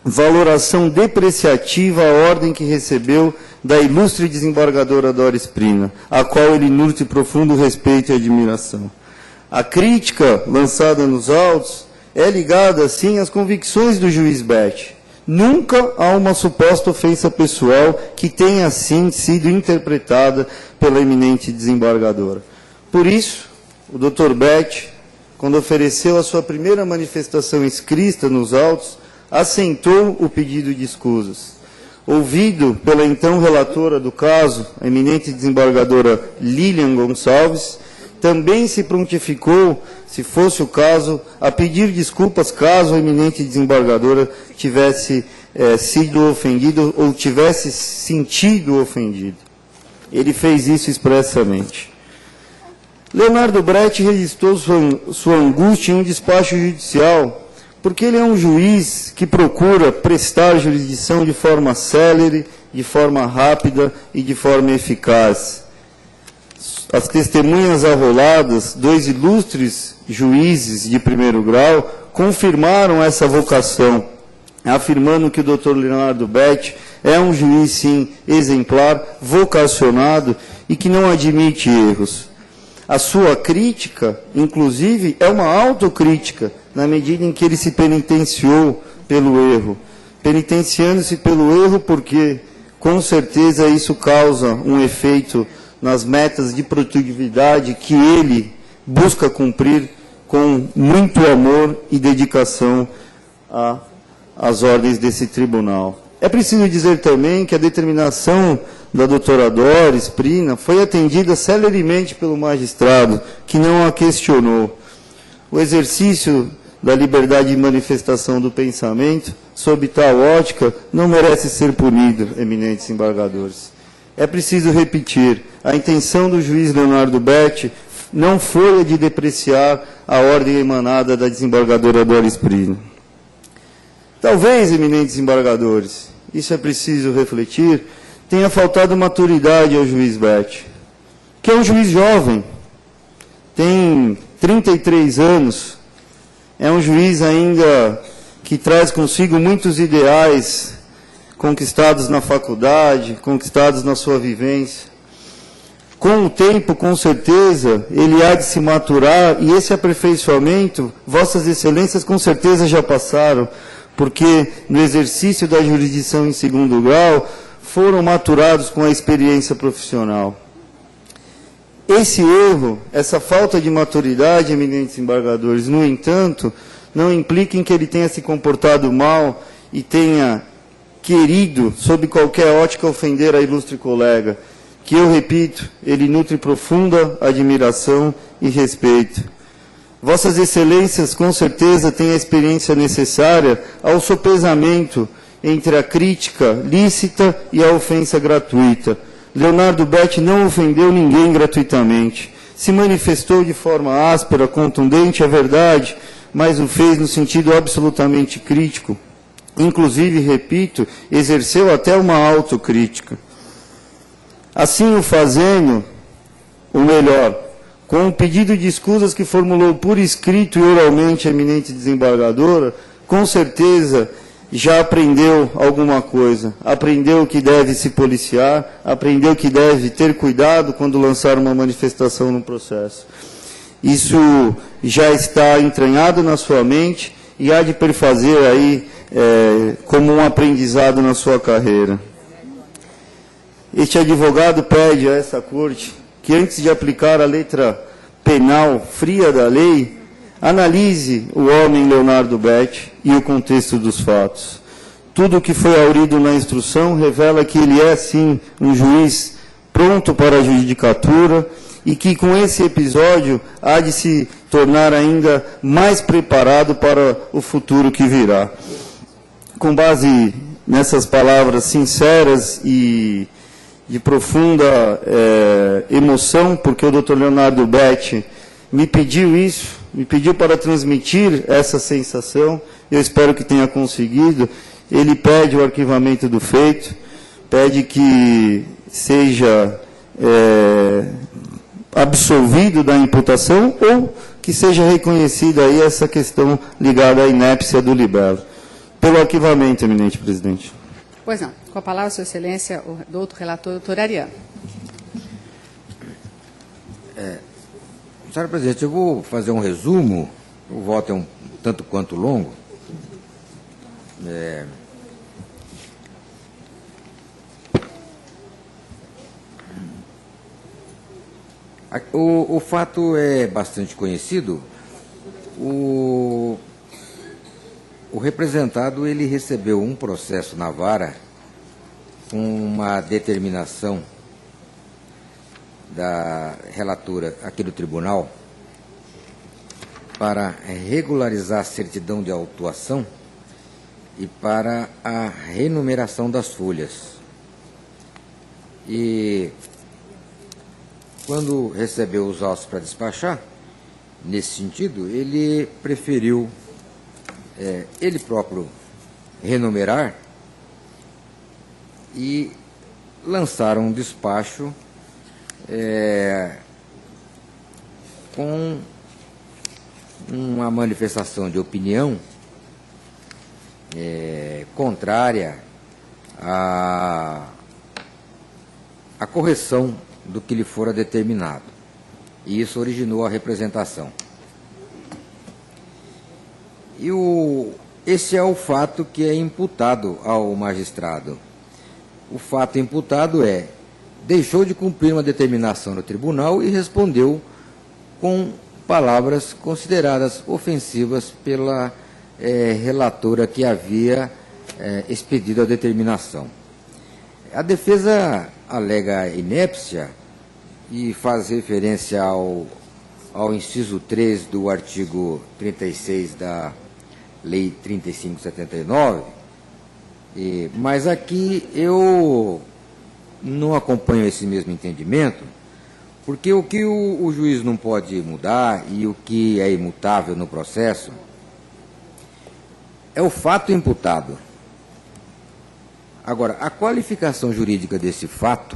valoração depreciativa à ordem que recebeu da ilustre desembargadora Doris Prina, a qual ele nutre profundo respeito e admiração. A crítica lançada nos autos é ligada, sim, às convicções do juiz Betti. Nunca há uma suposta ofensa pessoal que tenha, assim, sido interpretada pela eminente desembargadora. Por isso, o Dr. Betti, quando ofereceu a sua primeira manifestação escrita nos autos, assentou o pedido de escusas. Ouvido pela então relatora do caso, a eminente desembargadora Lilian Gonçalves, também se prontificou, se fosse o caso, a pedir desculpas caso a eminente desembargadora tivesse sido ofendido ou tivesse sentido ofendido. Ele fez isso expressamente. Leonardo Betti registrou sua angústia em um despacho judicial, porque ele é um juiz que procura prestar jurisdição de forma célere, de forma rápida e de forma eficaz. As testemunhas arroladas, dois ilustres juízes de primeiro grau, confirmaram essa vocação, afirmando que o Dr. Leonardo Betti é um juiz, sim, exemplar, vocacionado e que não admite erros. A sua crítica, inclusive, é uma autocrítica, na medida em que ele se penitenciou pelo erro. Penitenciando-se pelo erro porque, com certeza, isso causa um efeito nas metas de produtividade que ele busca cumprir com muito amor e dedicação às ordens desse tribunal. É preciso dizer também que a determinação da doutora Doris Prina foi atendida celeremente pelo magistrado, que não a questionou. O exercício da liberdade de manifestação do pensamento, sob tal ótica, não merece ser punido, eminentes embargadores. É preciso repetir, a intenção do juiz Leonardo Betti não foi a de depreciar a ordem emanada da desembargadora Doris Prina. Talvez, eminentes embargadores, isso é preciso refletir, tenha faltado maturidade ao juiz Betti, que é um juiz jovem, tem 33 anos, É um juiz ainda que traz consigo muitos ideais conquistados na faculdade, conquistados na sua vivência. Com o tempo, com certeza, ele há de se maturar, e esse aperfeiçoamento, Vossas Excelências com certeza já passaram, porque no exercício da jurisdição em segundo grau, foram maturados com a experiência profissional. Esse erro, essa falta de maturidade, eminentes embargadores, no entanto, não implica em que ele tenha se comportado mal e tenha querido, sob qualquer ótica, ofender a ilustre colega, que, eu repito, ele nutre profunda admiração e respeito. Vossas Excelências, com certeza, têm a experiência necessária ao sopesamento entre a crítica lícita e a ofensa gratuita. Leonardo Betti não ofendeu ninguém gratuitamente. Se manifestou de forma áspera, contundente, é verdade, mas o fez no sentido absolutamente crítico. Inclusive, repito, exerceu até uma autocrítica. Assim o fazendo, ou melhor, com o pedido de escusas que formulou por escrito e oralmente a eminente desembargadora, com certeza já aprendeu alguma coisa. Aprendeu que deve se policiar, aprendeu que deve ter cuidado quando lançar uma manifestação no processo. Isso já está entranhado na sua mente e há de perfazer aí como um aprendizado na sua carreira. Este advogado pede a essa corte que, antes de aplicar a letra penal fria da lei, analise o homem Leonardo Betti e o contexto dos fatos. Tudo o que foi aurido na instrução revela que ele é, sim, um juiz pronto para a judicatura e que, com esse episódio, há de se tornar ainda mais preparado para o futuro que virá. Com base nessas palavras sinceras e de profunda emoção, porque o Dr. Leonardo Betti me pediu isso, me pediu para transmitir essa sensação, eu espero que tenha conseguido. Ele pede o arquivamento do feito, pede que seja absolvido da imputação ou que seja reconhecida aí essa questão ligada à inépcia do libelo. Pelo arquivamento, eminente presidente. Pois não. Com a palavra, Sua Excelência, o doutor relator, doutor Ariano. Senhora Presidente, eu vou fazer um resumo, o voto é um tanto quanto longo. O fato é bastante conhecido. O representado, ele recebeu um processo na vara com uma determinação da relatora aqui do tribunal para regularizar a certidão de autuação e para a renumeração das folhas. E quando recebeu os autos para despachar, nesse sentido, ele preferiu ele próprio renumerar e lançar um despacho com uma manifestação de opinião contrária à correção do que lhe fora determinado. E isso originou a representação. E esse é o fato que é imputado ao magistrado. O fato imputado deixou de cumprir uma determinação do tribunal e respondeu com palavras consideradas ofensivas pela relatora que havia expedido a determinação. A defesa alega inépcia e faz referência ao inciso 3 do artigo 36 da Lei 3579, mas aqui eu não acompanho esse mesmo entendimento, porque o que o juiz não pode mudar e o que é imutável no processo é o fato imputado. Agora, a qualificação jurídica desse fato,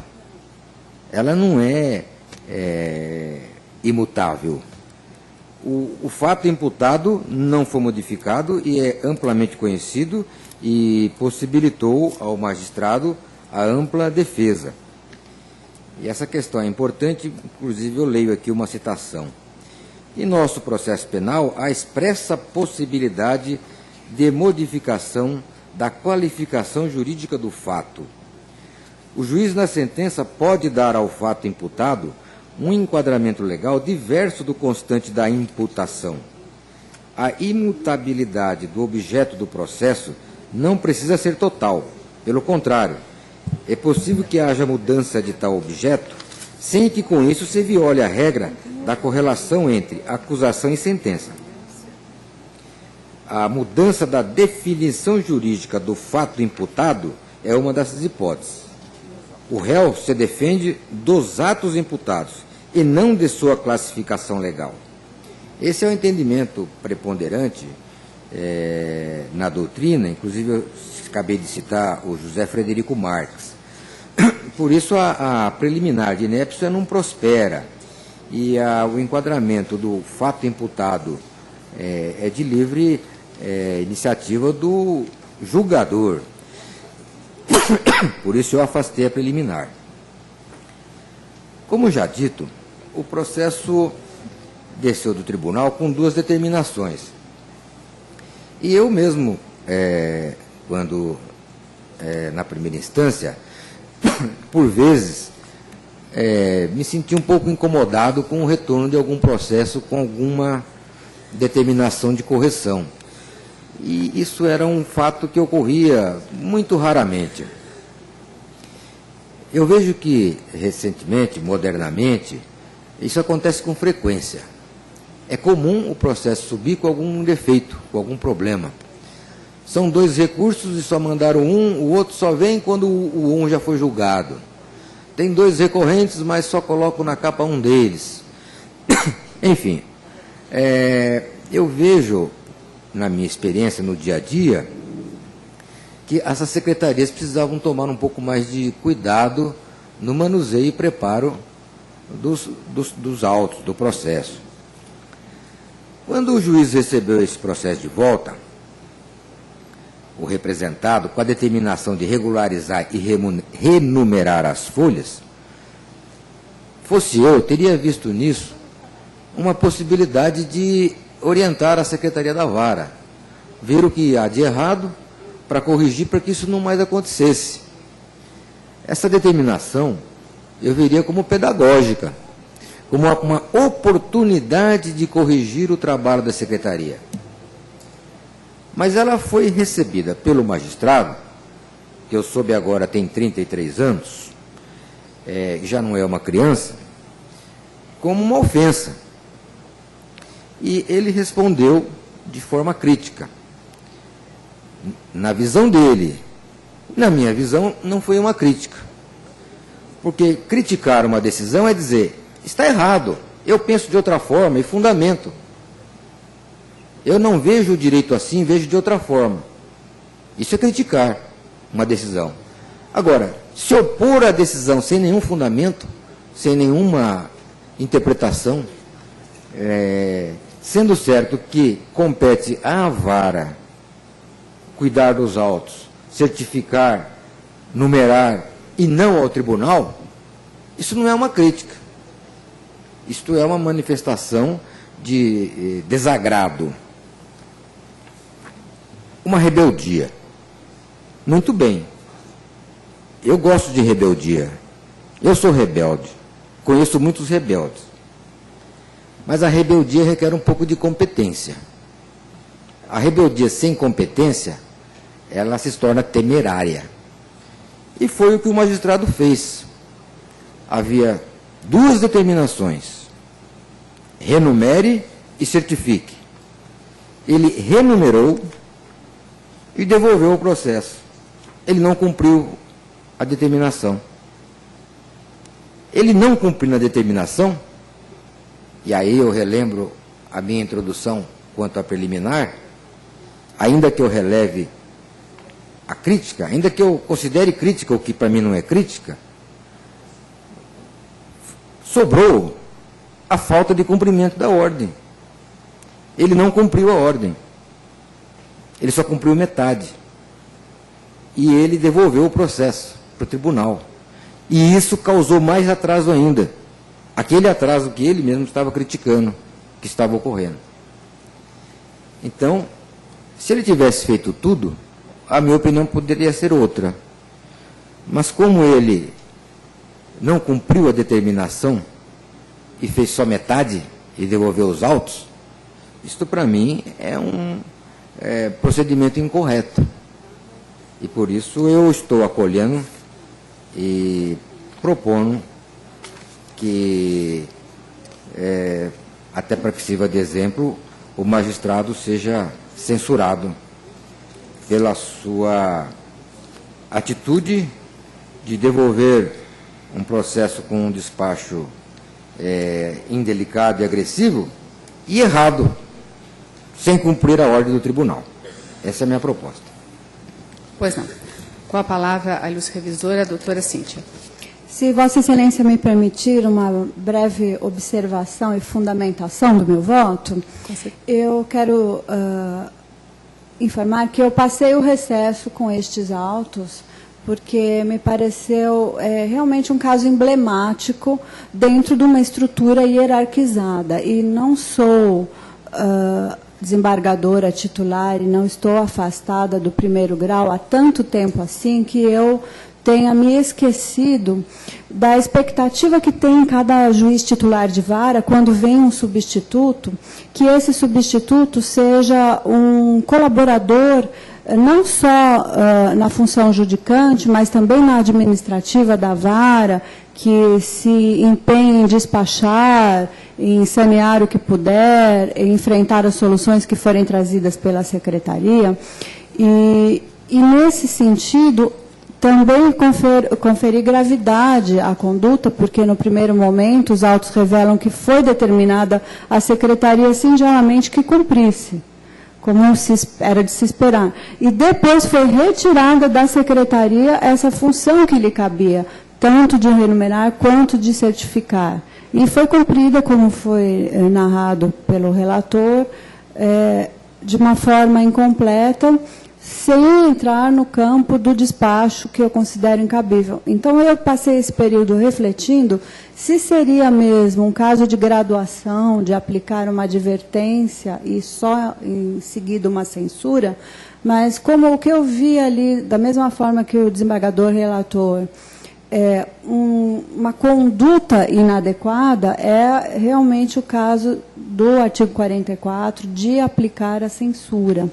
ela não é imutável. O fato imputado não foi modificado e é amplamente conhecido e possibilitou ao magistrado a ampla defesa. E essa questão é importante, inclusive eu leio aqui uma citação. Em nosso processo penal, há expressa possibilidade de modificação da qualificação jurídica do fato. O juiz, na sentença, pode dar ao fato imputado um enquadramento legal diverso do constante da imputação. A imutabilidade do objeto do processo não precisa ser total. Pelo contrário, é possível que haja mudança de tal objeto sem que com isso se viole a regra da correlação entre acusação e sentença. A mudança da definição jurídica do fato imputado é uma dessas hipóteses. O réu se defende dos atos imputados e não de sua classificação legal. Esse é o entendimento preponderante na doutrina, inclusive eu acabei de citar o José Frederico Marx. Por isso a preliminar de inépcia não prospera e o enquadramento do fato imputado é de livre iniciativa do julgador. Por isso eu afastei a preliminar. Como já dito, o processo desceu do tribunal com 2 determinações. E eu mesmo, quando na primeira instância, por vezes, me senti um pouco incomodado com o retorno de algum processo com alguma determinação de correção. E isso era um fato que ocorria muito raramente. Eu vejo que, recentemente, modernamente, isso acontece com frequência. É comum o processo subir com algum defeito, com algum problema. São 2 recursos e só mandaram um, o outro só vem quando o um já foi julgado. Tem 2 recorrentes, mas só colocam na capa um deles. Enfim, eu vejo, na minha experiência no dia a dia, que essas secretarias precisavam tomar um pouco mais de cuidado no manuseio e preparo dos autos, do processo. Quando o juiz recebeu esse processo de volta, o representado, com a determinação de regularizar e renumerar as folhas, fosse eu, teria visto nisso uma possibilidade de orientar a Secretaria da Vara, ver o que há de errado para corrigir, para que isso não mais acontecesse. Essa determinação eu veria como pedagógica, como uma oportunidade de corrigir o trabalho da Secretaria. Mas ela foi recebida pelo magistrado, que eu soube agora tem 33 anos, já não é uma criança, como uma ofensa. E ele respondeu de forma crítica. Na visão dele, na minha visão, não foi uma crítica. Porque criticar uma decisão é dizer, está errado, eu penso de outra forma e fundamento. Eu não vejo o direito assim, vejo de outra forma. Isso é criticar uma decisão. Agora, se opor à decisão sem nenhum fundamento, sem nenhuma interpretação, sendo certo que compete à vara cuidar dos autos, certificar, numerar e não ao tribunal, isso não é uma crítica. Isto é uma manifestação de desagrado. Uma rebeldia. Muito bem. Eu gosto de rebeldia. Eu sou rebelde. Conheço muitos rebeldes. Mas a rebeldia requer um pouco de competência. A rebeldia sem competência, ela se torna temerária. E foi o que o magistrado fez. Havia 2 determinações. Renumere e certifique. Ele renumerou e devolveu o processo. Ele não cumpriu a determinação. Ele não cumpriu a determinação, e aí eu relembro a minha introdução quanto à preliminar, ainda que eu releve a crítica, ainda que eu considere crítica o que para mim não é crítica, sobrou a falta de cumprimento da ordem. ele não cumpriu a ordem. Ele só cumpriu metade. E ele devolveu o processo para o tribunal. E isso causou mais atraso ainda. Aquele atraso que ele mesmo estava criticando, que estava ocorrendo. Então, se ele tivesse feito tudo, a minha opinião poderia ser outra. Mas como ele não cumpriu a determinação e fez só metade e devolveu os autos, isto para mim é um procedimento incorreto. E por isso eu estou acolhendo e propondo que, até para que sirva de exemplo, o magistrado seja censurado pela sua atitude de devolver um processo com um despacho indelicado e agressivo e errado, sem cumprir a ordem do tribunal. Essa é a minha proposta. Pois não. Com a palavra, a ilustre revisora, a doutora Cíntia. Se Vossa Excelência me permitir uma breve observação e fundamentação do meu voto, eu quero informar que eu passei o recesso com estes autos porque me pareceu realmente um caso emblemático dentro de uma estrutura hierarquizada. E não sou desembargadora titular e não estou afastada do primeiro grau há tanto tempo assim que eu tenha me esquecido da expectativa que tem cada juiz titular de vara quando vem um substituto, que esse substituto seja um colaborador não só na função judicante, mas também na administrativa da vara, que se empenhe em despachar, em sanear o que puder, em enfrentar as soluções que forem trazidas pela secretaria. E nesse sentido, também conferir gravidade à conduta, porque no primeiro momento os autos revelam que foi determinada a secretaria singelamente que cumprisse, como era de se esperar. E depois foi retirada da secretaria essa função que lhe cabia, tanto de renumerar quanto de certificar. E foi cumprida, como foi narrado pelo relator, de uma forma incompleta, sem entrar no campo do despacho que eu considero incabível. Então, eu passei esse período refletindo se seria mesmo um caso de graduação, de aplicar uma advertência e só em seguida uma censura, mas como o que eu vi ali, da mesma forma que o desembargador relator, uma conduta inadequada, é realmente o caso do artigo 44 de aplicar a censura.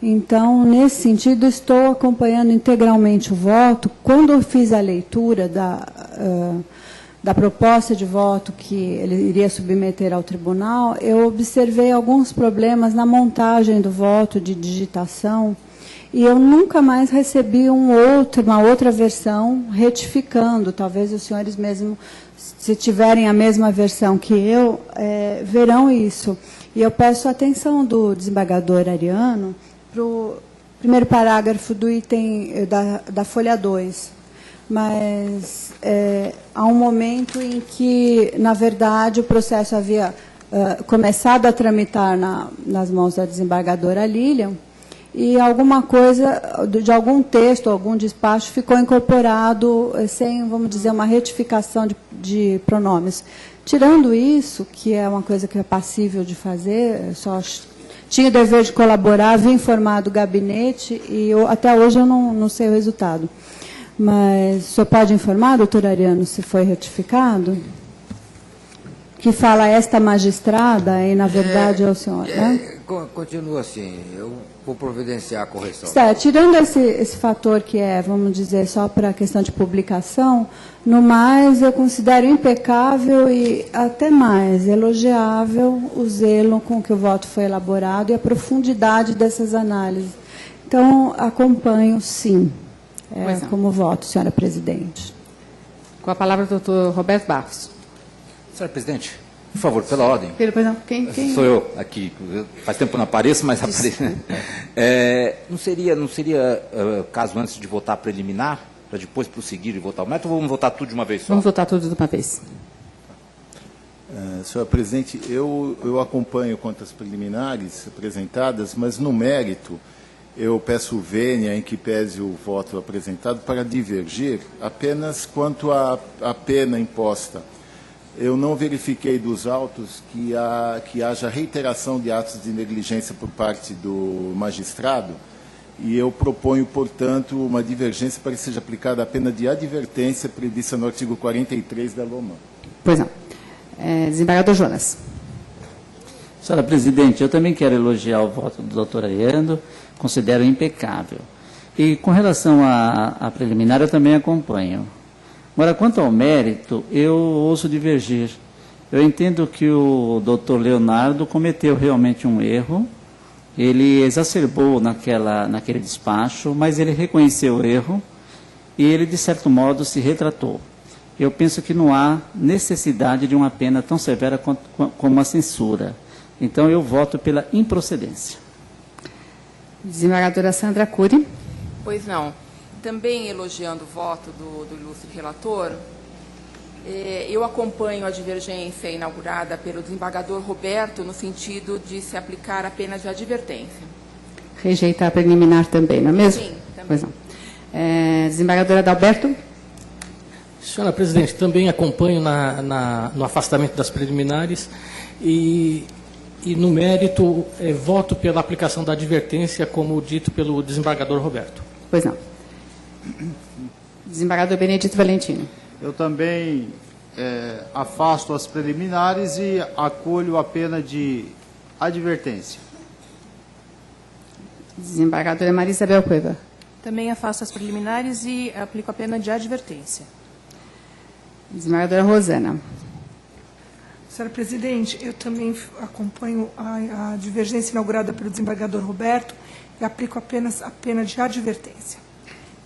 Então, nesse sentido, estou acompanhando integralmente o voto. Quando eu fiz a leitura da proposta de voto que ele iria submeter ao tribunal, eu observei alguns problemas na montagem do voto de digitação, e eu nunca mais recebi uma outra versão retificando. Talvez os senhores mesmo, se tiverem a mesma versão que eu, verão isso. E eu peço a atenção do desembargador Ariano para o primeiro parágrafo do item da folha 2. Mas há um momento em que, na verdade, o processo havia começado a tramitar nas mãos da desembargadora Lilian, e alguma coisa, de algum texto, algum despacho, ficou incorporado sem, vamos dizer, uma retificação de pronomes. Tirando isso, que é uma coisa que é passível de fazer, só tinha o dever de colaborar, havia informado o gabinete, e até hoje eu não sei o resultado. Mas o senhor pode informar, doutor Ariano, se foi retificado? Que fala esta magistrada, e na verdade é o senhor, né? Continua assim, eu vou providenciar a correção. Tirando esse fator que vamos dizer, só para a questão de publicação, no mais eu considero impecável e até mais elogiável o zelo com que o voto foi elaborado e a profundidade dessas análises. Então, acompanho, sim, como voto, senhora presidente. Com a palavra, o doutor Roberto Barros. Senhora presidente, por favor, pela ordem. Quem? Sou eu aqui. Faz tempo que eu não apareço, mas apareço. Não seria caso antes de votar preliminar, para depois prosseguir e votar o método, ou vamos votar tudo de uma vez só? Vamos votar tudo de uma vez. Senhora presidente, eu acompanho quanto às preliminares apresentadas, mas no mérito eu peço vênia em que pese o voto apresentado para divergir apenas quanto à pena imposta. Eu não verifiquei dos autos que haja reiteração de atos de negligência por parte do magistrado e eu proponho, portanto, uma divergência para que seja aplicada a pena de advertência prevista no artigo 43 da LOMAN. Pois não. Desembargador Jonas. Senhora presidente, eu também quero elogiar o voto do doutor Ariano, considero impecável. E com relação à preliminar, eu também acompanho. Agora, quanto ao mérito, eu ouso divergir. Eu entendo que o doutor Leonardo cometeu realmente um erro, ele exacerbou naquele despacho, mas ele reconheceu o erro e ele, de certo modo, se retratou. Eu penso que não há necessidade de uma pena tão severa como a censura. Então, eu voto pela improcedência. Desembargadora Sandra Cury. Pois não. Também elogiando o voto do ilustre relator, eu acompanho a divergência inaugurada pelo desembargador Roberto no sentido de se aplicar a pena de advertência. Rejeitar a preliminar também, não é mesmo? Sim, também. Pois não. Desembargadora Adalberto. Senhora presidente, também acompanho no afastamento das preliminares e no mérito, voto pela aplicação da advertência, como dito pelo desembargador Roberto. Pois não. Desembargador Benedito Valentino. Eu também afasto as preliminares e acolho a pena de advertência. Desembargadora Maria Isabel Cueva. Também afasto as preliminares e aplico a pena de advertência. Desembargadora Rosana. Senhora presidente, eu também acompanho a divergência inaugurada pelo desembargador Roberto e aplico apenas a pena de advertência.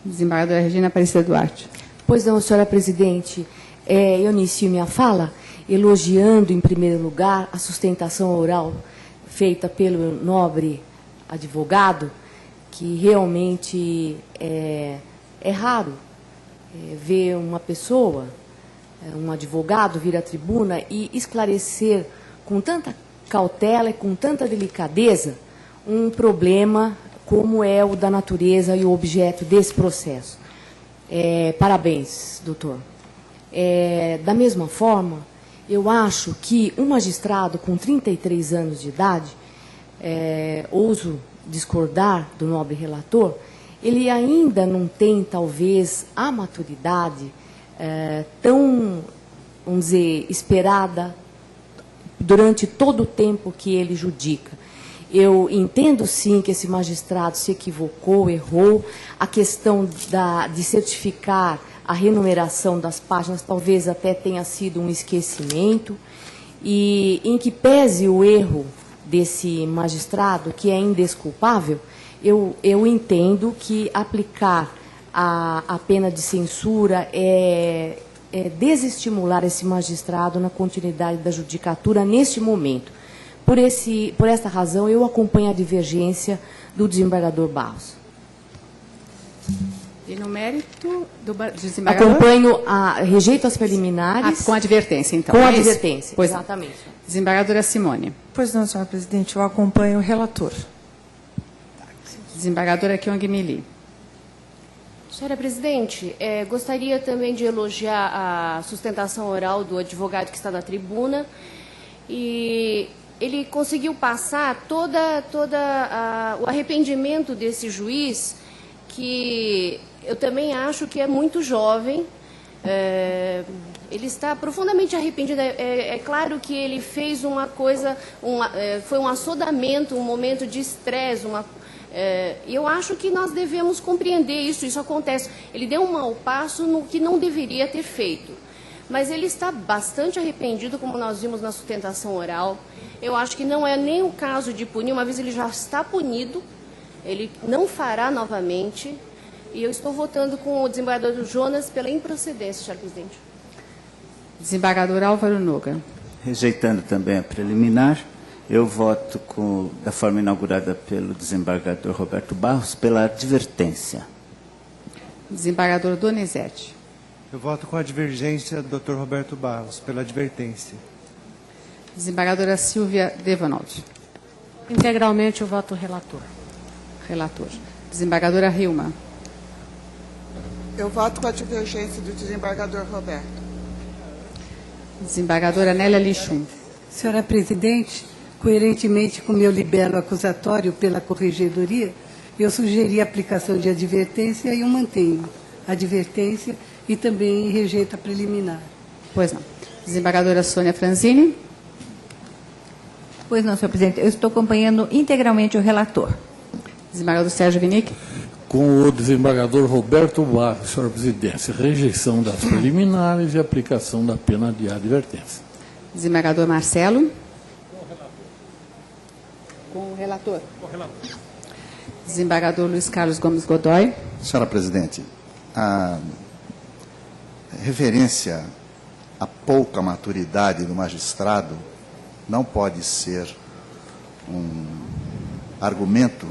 Desembargadora Regina Aparecida Duarte. Pois não, senhora presidente, eu inicio minha fala elogiando, em primeiro lugar, a sustentação oral feita pelo nobre advogado, que realmente é raro ver uma pessoa, um advogado, vir à tribuna e esclarecer com tanta cautela e com tanta delicadeza um problema como é o da natureza e o objeto desse processo. Parabéns, doutor. Da mesma forma, eu acho que um magistrado com 33 anos de idade, ouso discordar do nobre relator, ele ainda não tem, talvez, a maturidade tão, vamos dizer, esperada durante todo o tempo que ele judica. Eu entendo, sim, que esse magistrado se equivocou, errou. A questão de certificar a renumeração das páginas talvez até tenha sido um esquecimento. E, em que pese o erro desse magistrado, que é indesculpável, eu entendo que aplicar a pena de censura é desestimular esse magistrado na continuidade da judicatura neste momento. Por esta razão, eu acompanho a divergência do desembargador Barros. E no mérito do desembargador? Acompanho, rejeito as preliminares. Com advertência, então. Com advertência, pois, exatamente. Desembargadora Simone. Pois não, senhora presidente, eu acompanho o relator. Desembargadora Kyung-Mi Lee. Senhora presidente, gostaria também de elogiar a sustentação oral do advogado que está na tribuna. E ele conseguiu passar o arrependimento desse juiz, que eu também acho que é muito jovem. Ele está profundamente arrependido. É claro que ele fez uma coisa, foi um assodamento, um momento de estresse, eu acho que nós devemos compreender isso acontece. Ele deu um mau passo no que não deveria ter feito. Mas ele está bastante arrependido, como nós vimos na sustentação oral. Eu acho que não é nem o caso de punir, uma vez ele já está punido, ele não fará novamente. E eu estou votando com o desembargador Jonas pela improcedência, senhor presidente. Desembargador Álvaro Noga. Rejeitando também a preliminar, eu voto da forma inaugurada pelo desembargador Roberto Barros pela advertência. Desembargador Donizete. Eu voto com a divergência do Dr. Roberto Barros, pela advertência. Desembargadora Silvia Devanold. Integralmente o voto relator. Relator. Desembargadora Hilma. Eu voto com a divergência do desembargador Roberto. Desembargadora Nélia Lichum. Senhora Presidente, coerentemente com o meu libelo acusatório pela Corregedoria, eu sugeri a aplicação de advertência e eu mantenho a advertência e também rejeito a preliminar. Pois não. Desembargadora Sônia Franzini. Pois não, senhor presidente. Eu estou acompanhando integralmente o relator. Desembargador Sérgio Vinick. Com o desembargador Roberto Barros, senhora presidente. Rejeição das preliminares e aplicação da pena de advertência. Desembargador Marcelo. Com o relator. Desembargador Luiz Carlos Gomes Godoy. Senhora presidente, a referência à pouca maturidade do magistrado não pode ser um argumento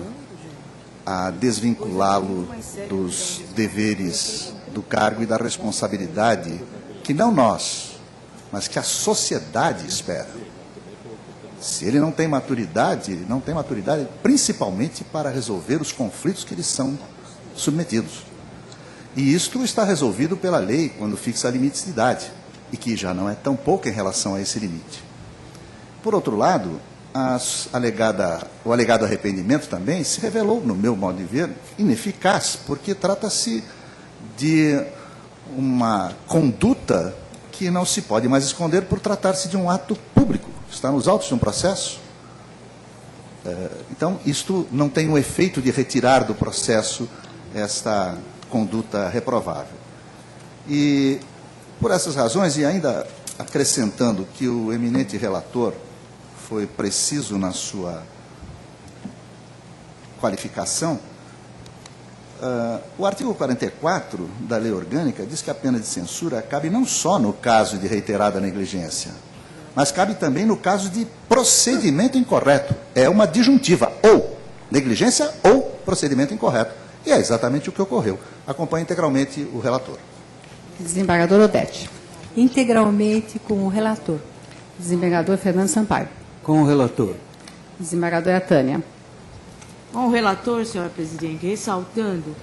a desvinculá-lo dos deveres do cargo e da responsabilidade que não nós, mas que a sociedade espera. Se ele não tem maturidade, ele não tem maturidade principalmente para resolver os conflitos que lhes são submetidos. E isto está resolvido pela lei quando fixa limites de idade, e que já não é tão pouco em relação a esse limite. Por outro lado, o alegado arrependimento também se revelou, no meu modo de ver, ineficaz, porque trata-se de uma conduta que não se pode mais esconder por tratar-se de um ato público, está nos autos de um processo. Então, isto não tem o efeito de retirar do processo esta conduta reprovável. E, por essas razões, e ainda acrescentando que o eminente relator foi preciso na sua qualificação, o artigo 44 da Lei Orgânica diz que a pena de censura cabe não só no caso de reiterada negligência, mas cabe também no caso de procedimento incorreto. É uma disjuntiva, ou negligência ou procedimento incorreto. E é exatamente o que ocorreu. Acompanho integralmente o relator. Desembargador Odete. Integralmente com o relator. Desembargador Fernando Sampaio. Com o relator. Desembargadora Tânia. Com o relator, senhora presidente, ressaltando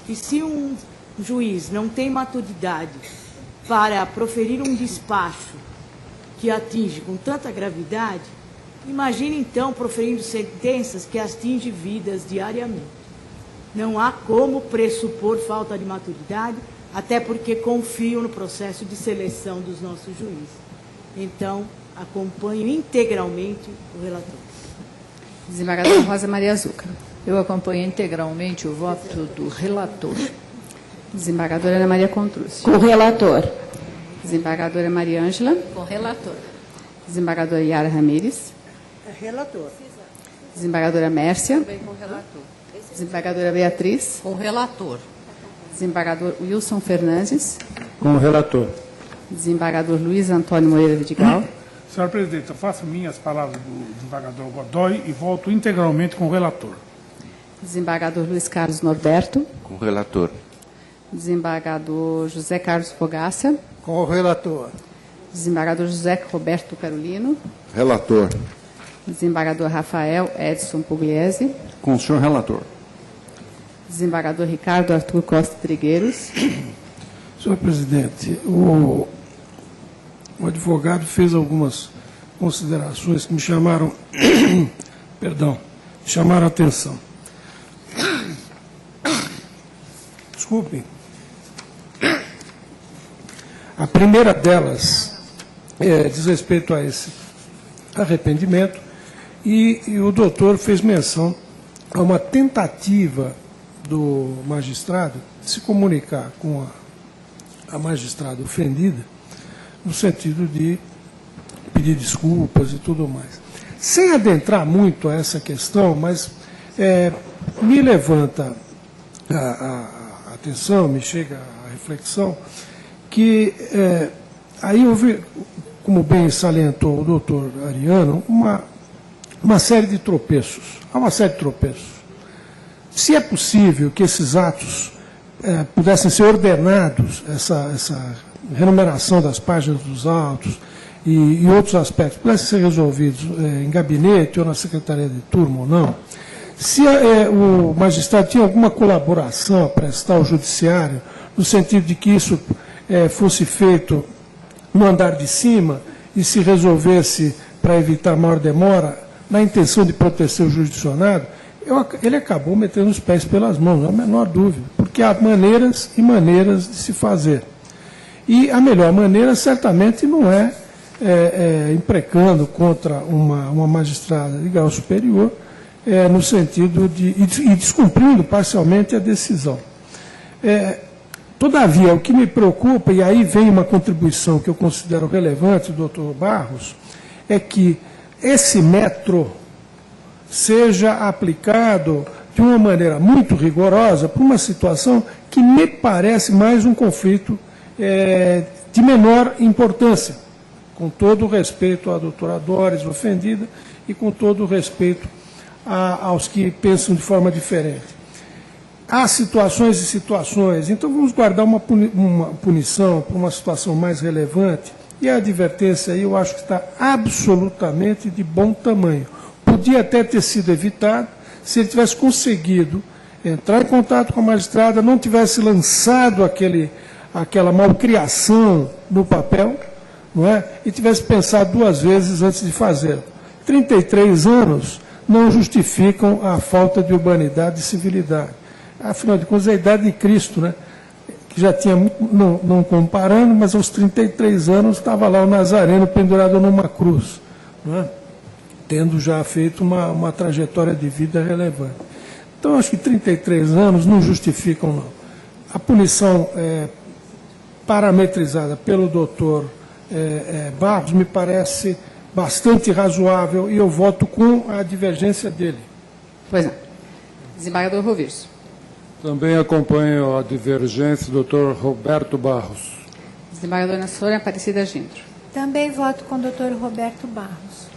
que se um juiz não tem maturidade para proferir um despacho que atinge com tanta gravidade, imagine então proferindo sentenças que atingem vidas diariamente. Não há como pressupor falta de maturidade, até porque confio no processo de seleção dos nossos juízes. Então, acompanho integralmente o relator. Desembargadora Rosa Maria Zucca. Eu acompanho integralmente o voto do relator. Desembargadora Ana Maria Contrúcio. Com o relator. Desembargadora Maria Ângela. Com o relator. Desembargadora Yara Ramírez. Relator. Desembargadora Mércia. Também com o relator. Desembargadora Beatriz. Com o relator. Desembargador Wilson Fernandes. Com o relator. Desembargador Luiz Antônio Moreira Vidigal. Senhora presidente, eu faço minhas palavras do desembargador Godoy e volto integralmente com o relator. Desembargador Luiz Carlos Norberto. Com o relator. Desembargador José Carlos Fogaça. Com o relator. Desembargador José Roberto Carolino. Relator. Desembargador Rafael Edson Pugliese. Com o senhor relator. Desembargador Ricardo Arthur Costa Trigueiros. Senhor presidente, o advogado fez algumas considerações que me chamaram, chamaram a atenção. Desculpem. A primeira delas diz respeito a esse arrependimento e o doutor fez menção a uma tentativa do magistrado de se comunicar com a magistrada ofendida, no sentido de pedir desculpas e tudo mais. Sem adentrar muito a essa questão, mas me levanta a atenção, me chega a reflexão, que aí houve, como bem salientou o doutor Ariano, uma série de tropeços. Há uma série de tropeços. Se é possível que esses atos pudessem ser ordenados, essa renumeração das páginas dos autos, e outros aspectos pudessem ser resolvidos em gabinete ou na secretaria de turma ou não, se o magistrado tinha alguma colaboração a prestar ao judiciário, no sentido de que isso fosse feito no andar de cima e se resolvesse para evitar maior demora, na intenção de proteger o jurisdicionado, ele acabou metendo os pés pelas mãos, não há a menor dúvida, porque há maneiras e maneiras de se fazer. E a melhor maneira, certamente, não é imprecando contra uma magistrada de grau superior, no sentido de e descumprindo parcialmente a decisão. Todavia, o que me preocupa, e aí vem uma contribuição que eu considero relevante, doutor Barros, é que esse metro seja aplicado de uma maneira muito rigorosa para uma situação que me parece mais um conflito de menor importância, com todo o respeito à doutora Doris, ofendida, e com todo o respeito aos que pensam de forma diferente. Há situações e situações, então vamos guardar uma punição para uma situação mais relevante, e a advertência aí eu acho que está absolutamente de bom tamanho. Podia até ter sido evitado se ele tivesse conseguido entrar em contato com a magistrada, não tivesse lançado aquela malcriação no papel, não é? E tivesse pensado duas vezes antes de fazê-lo. 33 anos não justificam a falta de urbanidade e civilidade. Afinal de contas, é a idade de Cristo, né? Que já tinha, não comparando, mas aos 33 anos estava lá o Nazareno pendurado numa cruz, não é? Tendo já feito uma trajetória de vida relevante. Então, acho que 33 anos não justificam, não. A punição parametrizada pelo doutor Barros me parece bastante razoável e eu voto com a divergência dele. Pois não. Desembargador Rovirso. Também acompanho a divergência do doutor Roberto Barros. Desembargadora Sônia Aparecida Gindro. Também voto com o doutor Roberto Barros.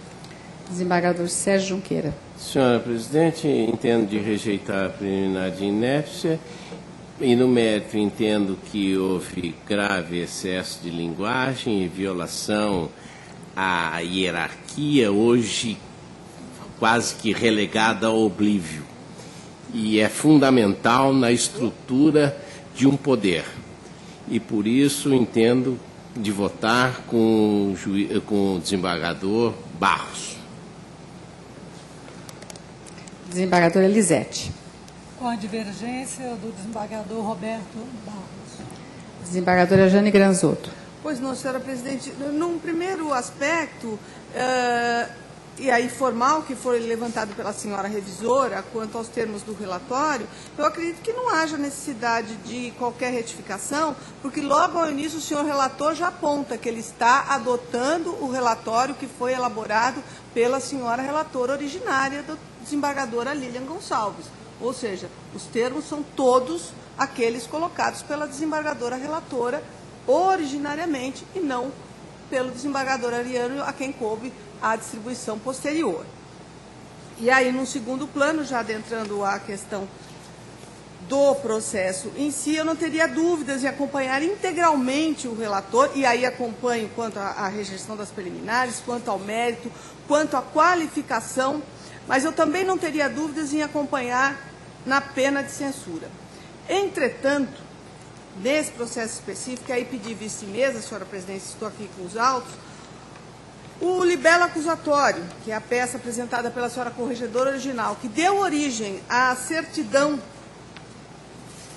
Desembargador Sérgio Junqueira. Senhora Presidente, entendo de rejeitar a preliminar de inépcia e, no mérito, entendo que houve grave excesso de linguagem e violação à hierarquia, hoje quase que relegada ao oblívio. E é fundamental na estrutura de um poder. E, por isso, entendo de votar com o desembargador Barros. Desembargadora Elisete. Com a divergência do desembargador Roberto Barros. Desembargadora Jane Granzotto. Pois não, senhora presidente. Num primeiro aspecto, e aí formal, que foi levantado pela senhora revisora, quanto aos termos do relatório, eu acredito que não haja necessidade de qualquer retificação, porque logo ao início o senhor relator já aponta que ele está adotando o relatório que foi elaborado pela senhora relatora originária do desembargadora Lilian Gonçalves. Ou seja, os termos são todos aqueles colocados pela desembargadora relatora originariamente e não pelo desembargador Ariano, a quem coube a distribuição posterior. E aí, num segundo plano, já adentrando a questão do processo em si, eu não teria dúvidas em acompanhar integralmente o relator, e aí acompanho quanto à rejeição das preliminares, quanto ao mérito, quanto à qualificação, mas eu também não teria dúvidas em acompanhar na pena de censura. Entretanto, nesse processo específico, aí pedi vista e mesa, senhora presidente, estou aqui com os autos, o libelo acusatório, que é a peça apresentada pela senhora corregedora original, que deu origem à certidão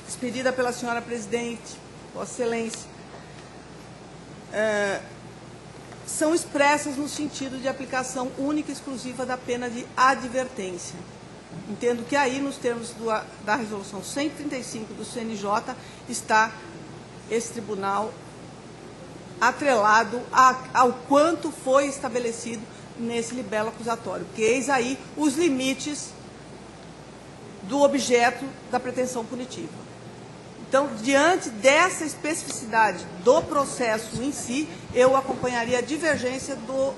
expedida pela senhora presidente, Vossa Excelência, são expressas no sentido de aplicação única e exclusiva da pena de advertência. Entendo que aí, nos termos da resolução 135 do CNJ, está esse tribunal atrelado ao quanto foi estabelecido nesse libelo acusatório, porque eis aí os limites do objeto da pretensão punitiva. Então, diante dessa especificidade do processo em si, eu acompanharia a divergência do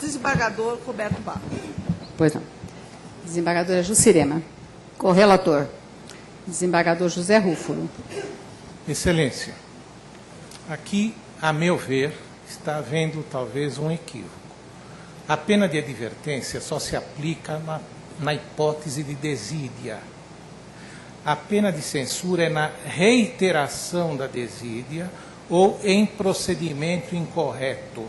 desembargador Roberto Barros. Pois não. Desembargadora Jucirema. Correlator. Desembargador José Rúfolo. Excelência, aqui, a meu ver, está havendo talvez um equívoco. A pena de advertência só se aplica na hipótese de desídia. A pena de censura é na reiteração da desídia ou em procedimento incorreto.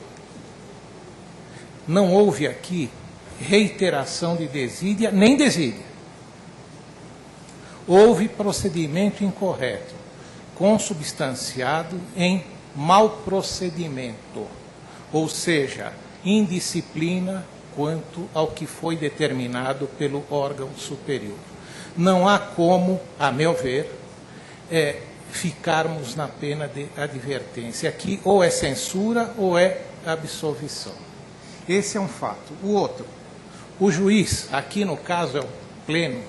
Não houve aqui reiteração de desídia, nem desídia. Houve procedimento incorreto, consubstanciado em mau procedimento, ou seja, indisciplina quanto ao que foi determinado pelo órgão superior. Não há como, a meu ver, ficarmos na pena de advertência. Aqui ou é censura ou é absolvição. Esse é um fato. O outro, o juiz, aqui no caso é o pleno,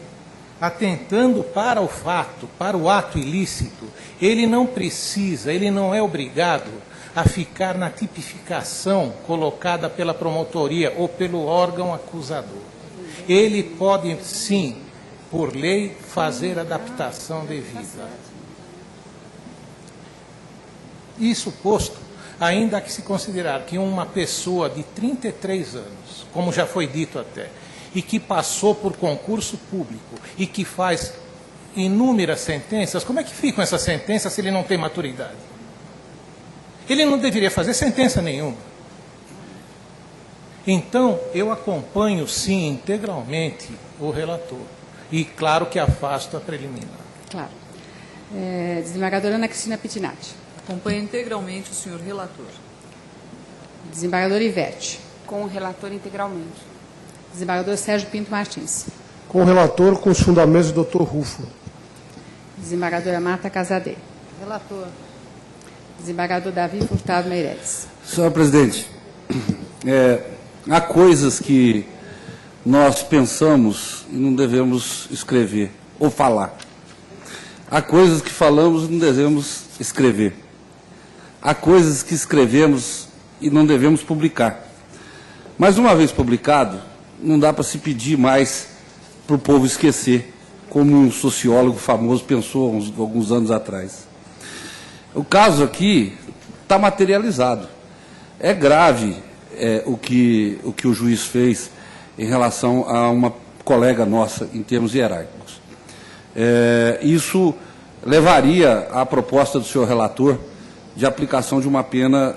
atentando para o fato, para o ato ilícito, ele não precisa, ele não é obrigado a ficar na tipificação colocada pela promotoria ou pelo órgão acusador. Ele pode, sim, por lei, fazer adaptação devida. Isso posto, ainda que se considerar que uma pessoa de 33 anos, como já foi dito até, e que passou por concurso público e que faz inúmeras sentenças, como é que ficam essas sentenças se ele não tem maturidade? Ele não deveria fazer sentença nenhuma. Então, eu acompanho, sim, integralmente o relator. E, claro, que afasto a preliminar. Claro. Desembargadora Ana Cristina Pittinati. Acompanho integralmente o senhor relator. Desembargador Ivete. Com o relator integralmente. Desembargador Sérgio Pinto Martins. Com o relator, com os fundamentos do Dr. Rufo. Desembargadora Marta Casadei. Relator. Desembargador Davi Furtado Meireles. Senhor presidente, há coisas que nós pensamos e não devemos escrever ou falar. Há coisas que falamos e não devemos escrever. Há coisas que escrevemos e não devemos publicar. Mas uma vez publicado, não dá para se pedir mais para o povo esquecer, como um sociólogo famoso pensou alguns anos atrás. O caso aqui está materializado. É grave o que o juiz fez em relação a uma colega nossa, em termos hierárquicos. Isso levaria à proposta do senhor relator de aplicação de uma pena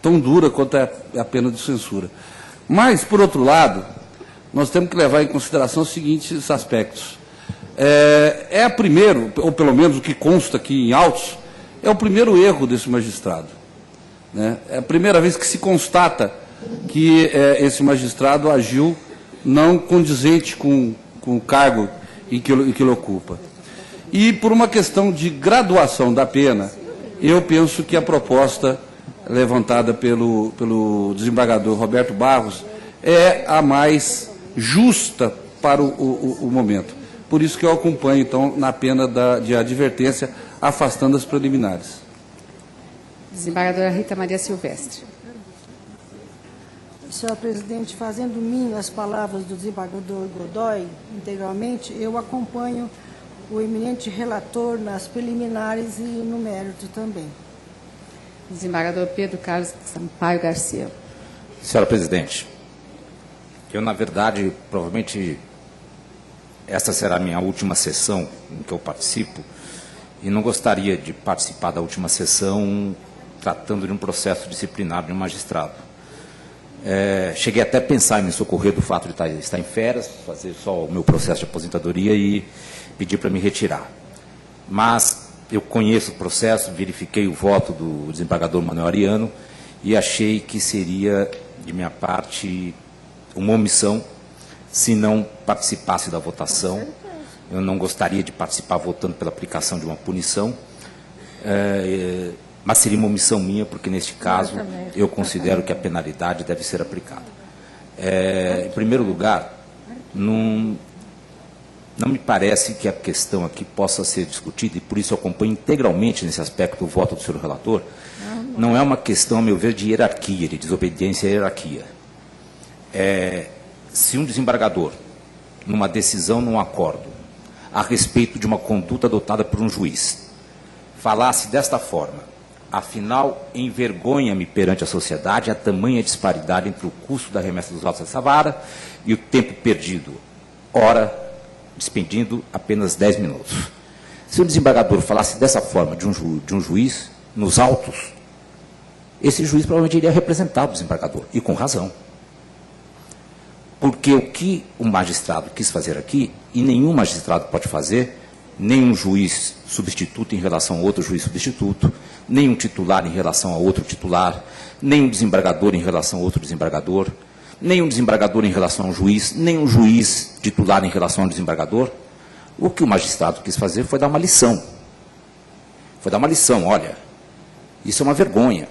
tão dura quanto a pena de censura. Mas, por outro lado, nós temos que levar em consideração os seguintes aspectos. A primeiro, ou pelo menos o que consta aqui em autos, é o primeiro erro desse magistrado. Né? É a primeira vez que se constata que esse magistrado agiu não condizente com o cargo em que ele ocupa. E por uma questão de graduação da pena, eu penso que a proposta levantada pelo desembargador Roberto Barros é a mais justa para o momento. Por isso que eu acompanho, então, na pena de advertência, afastando as preliminares. Desembargadora Rita Maria Silvestre. Senhor presidente, fazendo minhas as palavras do desembargador Godoy, integralmente, eu acompanho o eminente relator nas preliminares e no mérito também. Desembargador Pedro Carlos Sampaio Garcia. Senhora presidente, eu, na verdade, provavelmente, esta será a minha última sessão em que eu participo, e não gostaria de participar da última sessão tratando de um processo disciplinar de um magistrado. Cheguei até a pensar em me socorrer do fato de estar em férias, fazer só o meu processo de aposentadoria e pedir para me retirar. Mas eu conheço o processo, verifiquei o voto do desembargador Manuel Ariano e achei que seria, de minha parte, uma omissão se não participasse da votação. Eu não gostaria de participar votando pela aplicação de uma punição, mas seria uma omissão minha, porque neste caso eu considero que a penalidade deve ser aplicada. Em primeiro lugar, não me parece que a questão aqui possa ser discutida, e por isso eu acompanho integralmente nesse aspecto o voto do senhor relator. Não é uma questão, a meu ver, de hierarquia, de desobediência à hierarquia. Se um desembargador, numa decisão, num acordo, a respeito de uma conduta adotada por um juiz, falasse desta forma, Afinal, envergonha-me perante a sociedade a tamanha disparidade entre o custo da remessa dos autos dessa vara e o tempo perdido, ora, despedindo apenas 10 minutos. Se o desembargador falasse dessa forma de um juiz, nos autos, esse juiz provavelmente iria representar o desembargador, e com razão. Porque o que o magistrado quis fazer aqui, e nenhum magistrado pode fazer, nenhum juiz substituto em relação a outro juiz substituto, nenhum titular em relação a outro titular, nenhum desembargador em relação a outro desembargador, nenhum desembargador em relação a um juiz, nenhum juiz titular em relação ao desembargador. O que o magistrado quis fazer foi dar uma lição. Foi dar uma lição, olha, isso é uma vergonha.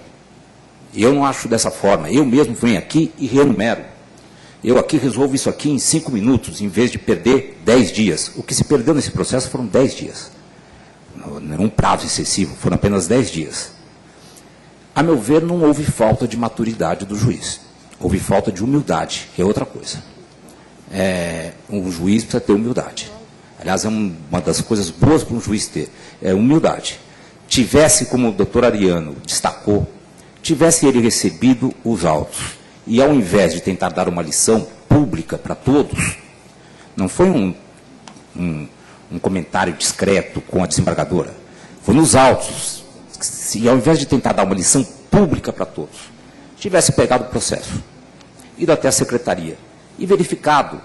Eu não acho dessa forma. Eu mesmo venho aqui e renumero. Eu aqui resolvo isso aqui em 5 minutos, em vez de perder 10 dias. O que se perdeu nesse processo foram 10 dias. Não um prazo excessivo, foram apenas 10 dias. A meu ver, não houve falta de maturidade do juiz. Houve falta de humildade, que é outra coisa. Um juiz precisa ter humildade. Aliás, é uma das coisas boas para um juiz ter, é humildade. Tivesse, como o doutor Ariano destacou, tivesse ele recebido os autos, e ao invés de tentar dar uma lição pública para todos, não foi um comentário discreto com a desembargadora, foi nos autos, e ao invés de tentar dar uma lição pública para todos, tivesse pegado o processo, ido até a secretaria e verificado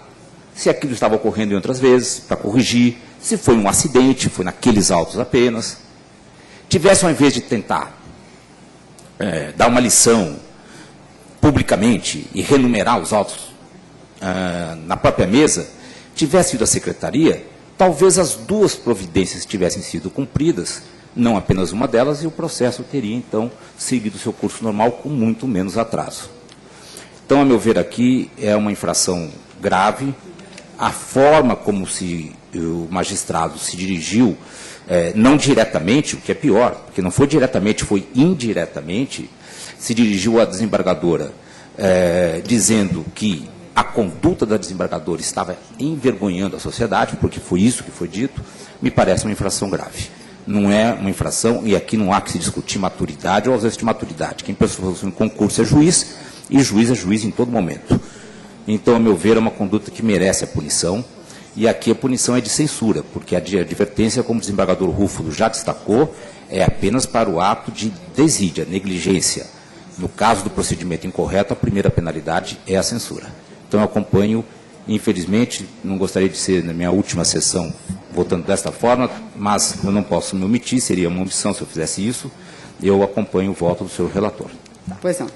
se aquilo estava ocorrendo em outras vezes, para corrigir, se foi um acidente, foi naqueles autos apenas, tivesse, ao invés de tentar dar uma lição publicamente e renumerar os autos na própria mesa, tivesse ido à secretaria, talvez as 2 providências tivessem sido cumpridas, não apenas uma delas, e o processo teria, então, seguido seu curso normal com muito menos atraso. Então, a meu ver, aqui é uma infração grave. A forma como o magistrado se dirigiu, não diretamente, o que é pior, porque não foi diretamente, foi indiretamente, se dirigiu à desembargadora, dizendo que a conduta da desembargadora estava envergonhando a sociedade, porque foi isso que foi dito, me parece uma infração grave. Não é uma infração, e aqui não há que se discutir maturidade ou ausência de maturidade. Quem pensa no concurso é juiz, e juiz é juiz em todo momento. Então, a meu ver, é uma conduta que merece a punição, e aqui a punição é de censura, porque a advertência, como o desembargador Rúfulo já destacou, é apenas para o ato de desídia, negligência. No caso do procedimento incorreto, a primeira penalidade é a censura. Então, eu acompanho, infelizmente, não gostaria de ser na minha última sessão votando desta forma, mas eu não posso me omitir, seria uma omissão se eu fizesse isso, eu acompanho o voto do senhor relator. Pois não.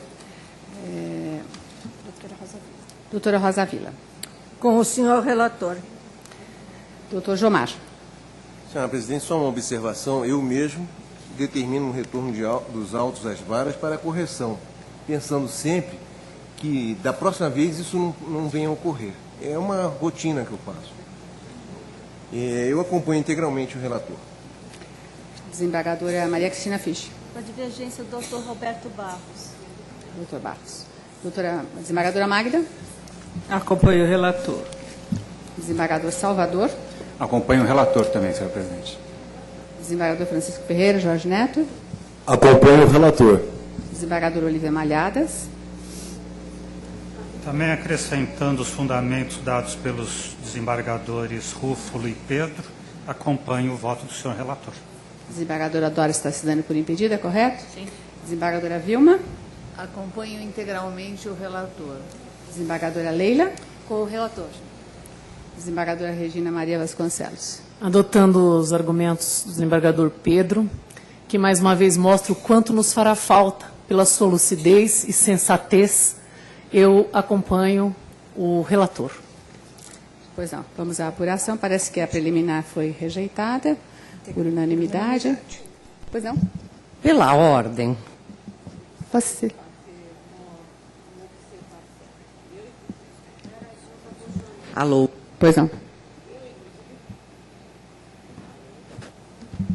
Doutora Rosa Villa. Com o senhor relator. Doutor Jomar. Senhora Presidente, só uma observação. Eu mesmo determino um retorno dos autos às varas para correção, pensando sempre que da próxima vez isso não venha a ocorrer. É uma rotina que eu faço. Eu acompanho integralmente o relator. Desembargadora Maria Cristina Fisch. Com a divergência do doutor Roberto Barros. Doutor Barros. Desembargadora Magda. Acompanho o relator. Desembargador Salvador. Acompanho o relator também, senhor presidente. Desembargador Francisco Ferreira Jorge Neto. Acompanho o relator. Desembargador Olívia Malhadas. Também acrescentando os fundamentos dados pelos desembargadores Rúfulo e Pedro, acompanho o voto do senhor relator. Desembargadora Dora está se dando por impedida, correto? Sim. Desembargadora Vilma. Acompanho integralmente o relator. Desembargadora Leila. Com o relator. Desembargadora Regina Maria Vasconcelos. Adotando os argumentos do desembargador Pedro, que mais uma vez mostra o quanto nos fará falta pela sua lucidez e sensatez, eu acompanho o relator. Pois não, vamos à apuração. Parece que a preliminar foi rejeitada por unanimidade. Pois não? Pela ordem. Você. Alô? Pois não.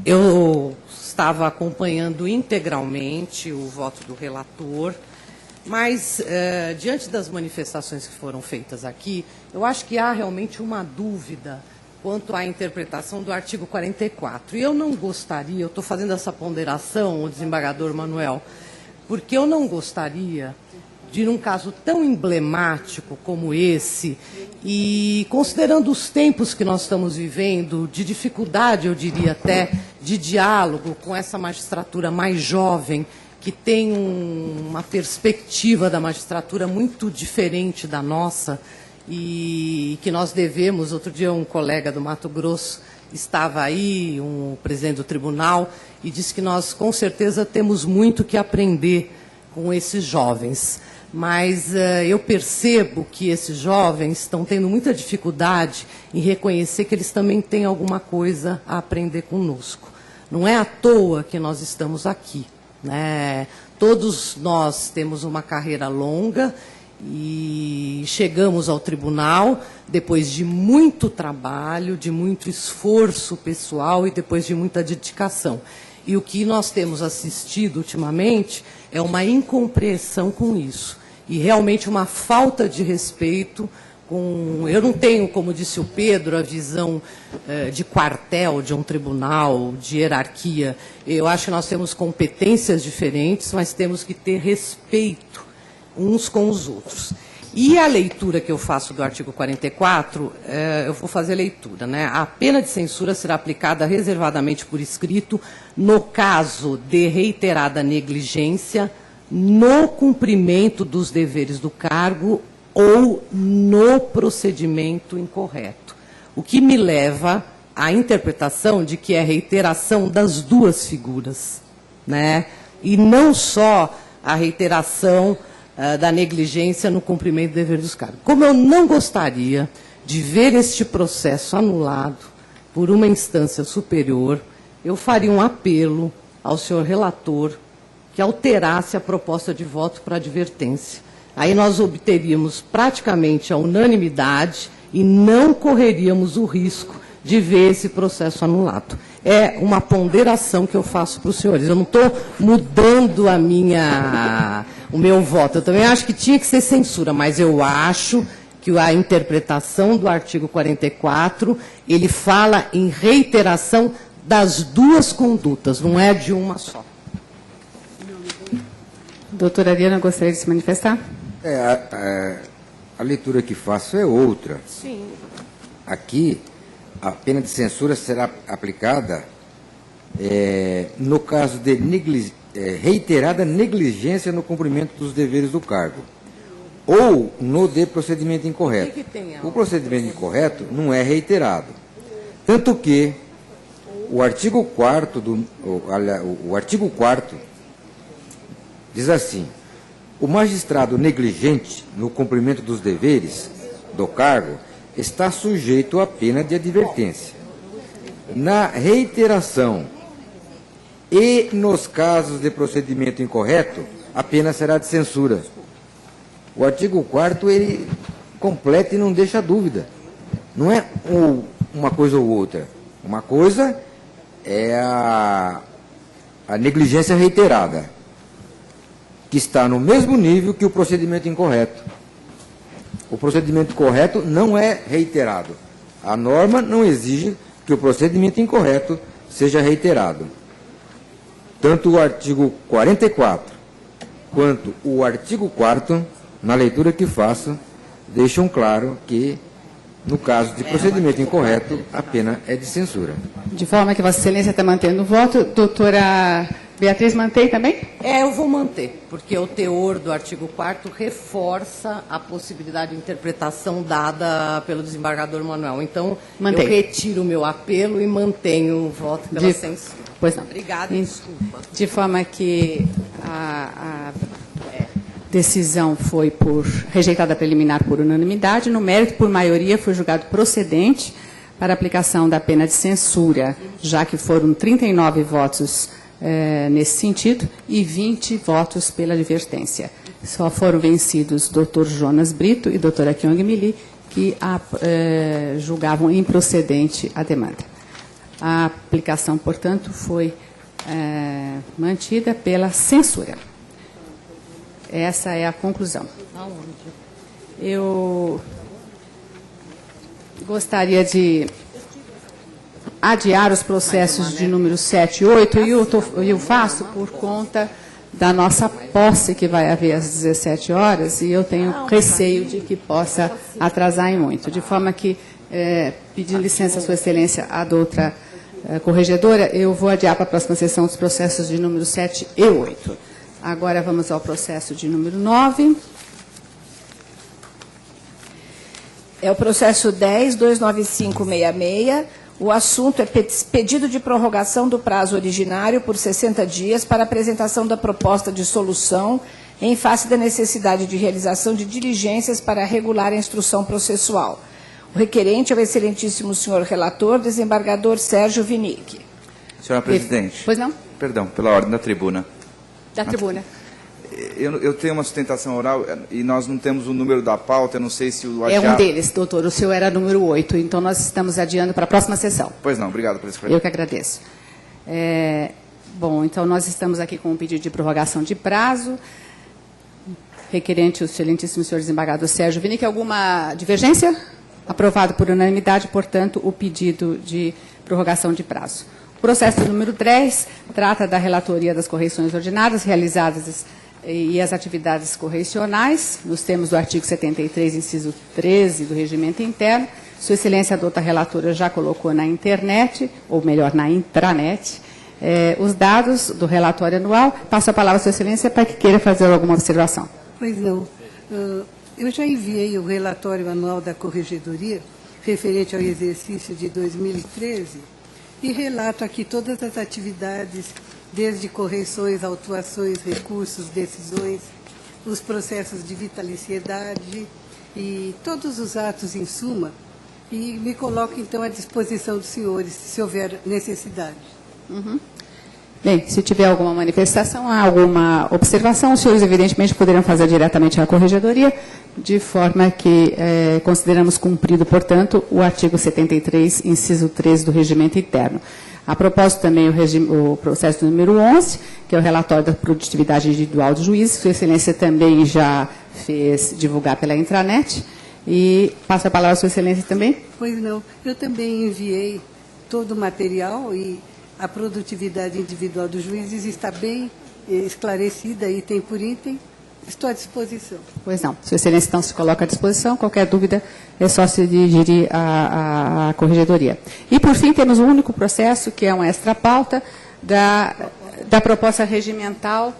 Eu estava acompanhando integralmente o voto do relator, mas, diante das manifestações que foram feitas aqui, eu acho que há realmente uma dúvida quanto à interpretação do artigo 44. E eu não gostaria, eu estou fazendo essa ponderação, o desembargador Manuel, porque eu não gostaria de, num caso tão emblemático como esse, e considerando os tempos que nós estamos vivendo, de dificuldade, eu diria até, de diálogo com essa magistratura mais jovem, que tem uma perspectiva da magistratura muito diferente da nossa, e que nós devemos, outro dia um colega do Mato Grosso estava aí, um presidente do tribunal, e disse que nós com certeza temos muito que aprender com esses jovens. Mas eu percebo que esses jovens estão tendo muita dificuldade em reconhecer que eles também têm alguma coisa a aprender conosco. Não é à toa que nós estamos aqui, né? Todos nós temos uma carreira longa e chegamos ao tribunal depois de muito trabalho, de muito esforço pessoal e depois de muita dedicação. E o que nós temos assistido ultimamente é uma incompreensão com isso. E realmente uma falta de respeito com... Eu não tenho, como disse o Pedro, a visão de quartel, de um tribunal, de hierarquia. Eu acho que nós temos competências diferentes, mas temos que ter respeito uns com os outros. E a leitura que eu faço do artigo 44, eu vou fazer a leitura, né? A pena de censura será aplicada reservadamente por escrito no caso de reiterada negligência no cumprimento dos deveres do cargo ou no procedimento incorreto. O que me leva à interpretação de que é reiteração das duas figuras, né? E não só a reiteração da negligência no cumprimento do dever dos cargos. Como eu não gostaria de ver este processo anulado por uma instância superior, eu faria um apelo ao senhor relator que alterasse a proposta de voto para advertência. Aí nós obteríamos praticamente a unanimidade e não correríamos o risco de ver esse processo anulado. É uma ponderação que eu faço para os senhores. Eu não estou mudando o meu voto. Eu também acho que tinha que ser censura, mas eu acho que a interpretação do artigo 44, ele fala em reiteração das duas condutas, não é de uma só. Doutora Ariana, gostaria de se manifestar? A leitura que faço é outra. Sim. Aqui, a pena de censura será aplicada no caso de reiterada negligência no cumprimento dos deveres do cargo, ou no de procedimento incorreto. O procedimento incorreto não é reiterado. Tanto que o artigo 4º diz assim: o magistrado negligente no cumprimento dos deveres do cargo está sujeito à pena de advertência. Na reiteração e nos casos de procedimento incorreto, a pena será de censura. O artigo 4º, ele completa e não deixa dúvida. Não é uma coisa ou outra. Uma coisa é a negligência reiterada, que está no mesmo nível que o procedimento incorreto. O procedimento correto não é reiterado. A norma não exige que o procedimento incorreto seja reiterado. Tanto o artigo 44 quanto o artigo 4º, na leitura que faço, deixam claro que, no caso de procedimento incorreto, a pena é de censura. De forma que Vossa Excelência está mantendo o voto. Doutora Beatriz, mantém também? Eu vou manter, porque o teor do artigo 4º reforça a possibilidade de interpretação dada pelo desembargador Manuel. Então, mantém. Eu retiro o meu apelo e mantenho o voto pela censura. Pois não. Obrigada e desculpa. De forma que a decisão foi rejeitada preliminar por unanimidade, no mérito, por maioria, foi julgado procedente para aplicação da pena de censura, já que foram 39 votos nesse sentido e 20 votos pela advertência. Só foram vencidos Dr. Jonas Brito e doutora Kyung Mili, que julgavam improcedente a demanda. A aplicação, portanto, foi mantida pela censura. Essa é a conclusão. Eu gostaria de adiar os processos de número 7 e 8, e eu faço por conta da nossa posse, que vai haver às 17 horas, e eu tenho receio de que possa atrasar em muito. De forma que, pedindo licença à Sua Excelência, a doutora corregedora, eu vou adiar para a próxima sessão os processos de número 7 e 8. Agora vamos ao processo de número 9. É o processo 10.29566. O assunto é pedido de prorrogação do prazo originário por 60 dias para apresentação da proposta de solução em face da necessidade de realização de diligências para regular a instrução processual. O requerente é o excelentíssimo senhor relator, desembargador Sérgio Winick. Senhora presidente. Pois não? Perdão, pela ordem da tribuna. Da tribuna. Eu tenho uma sustentação oral e nós não temos o número da pauta, eu não sei se o É um deles, doutor. O seu era número 8, então nós estamos adiando para a próxima sessão. Pois não, obrigado por esclarecer. Eu que agradeço. Bom, então nós estamos aqui com um pedido de prorrogação de prazo. Requerente, o excelentíssimo senhor desembargador Sérgio Winick. Alguma divergência? Aprovado por unanimidade, portanto, o pedido de prorrogação de prazo. O processo número 10 trata da relatoria das correições ordinárias realizadas e as atividades correcionais, nos termos do artigo 73, inciso 13 do Regimento Interno. Sua Excelência, a doutora relatora, já colocou na internet, ou melhor, na intranet, os dados do relatório anual. Passo a palavra à Sua Excelência para que queira fazer alguma observação. Pois não. Eu já enviei o relatório anual da Corregedoria, referente ao exercício de 2013, e relato aqui todas as atividades, desde correções, autuações, recursos, decisões, os processos de vitaliciedade e todos os atos em suma, e me coloco, então, à disposição dos senhores, se houver necessidade. Bem, se tiver alguma manifestação, alguma observação, os senhores, evidentemente, poderão fazer diretamente à Corregedoria, de forma que consideramos cumprido, portanto, o artigo 73, inciso 13 do Regimento Interno. A propósito, também o processo número 11, que é o relatório da produtividade individual do juiz. Sua Excelência também já fez divulgar pela intranet. E passo a palavra à Sua Excelência também. Pois não. Eu também enviei todo o material e a produtividade individual dos juízes está bem esclarecida, item por item. Estou à disposição. Pois não. Sua Excelência, então, se coloca à disposição. Qualquer dúvida é só se dirigir à Corregedoria. E, por fim, temos um único processo, que é uma extra-pauta da proposta regimental.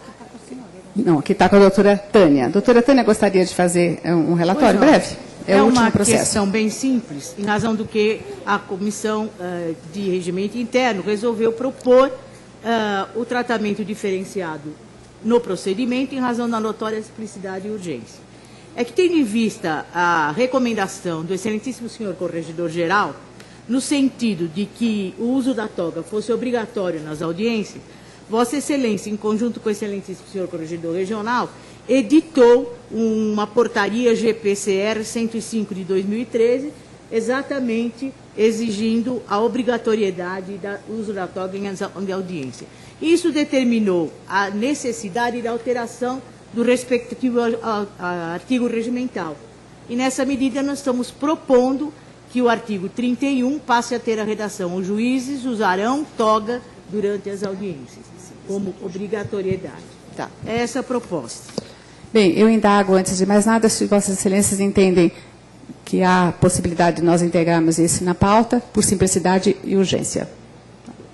Não, que está com a doutora Tânia. A doutora Tânia gostaria de fazer um relatório breve? É o último uma processo. questão bem simples, em razão do que a Comissão de Regimento Interno resolveu propor o tratamento diferenciado no procedimento em razão da notória explicidade e urgência. É que, tendo em vista a recomendação do excelentíssimo senhor Corregedor-Geral, no sentido de que o uso da toga fosse obrigatório nas audiências, Vossa Excelência, em conjunto com o excelentíssimo senhor Corregedor Regional, editou uma portaria GPCR 105 de 2013, exatamente exigindo a obrigatoriedade do uso da toga em audiência. Isso determinou a necessidade da alteração do respectivo artigo regimental. E, nessa medida, nós estamos propondo que o artigo 31 passe a ter a redação: os juízes usarão toga durante as audiências, como obrigatoriedade. Tá. É essa a proposta. Bem, eu indago, antes de mais nada, se Vossas Excelências entendem que há possibilidade de nós integrarmos isso na pauta, por simplicidade e urgência.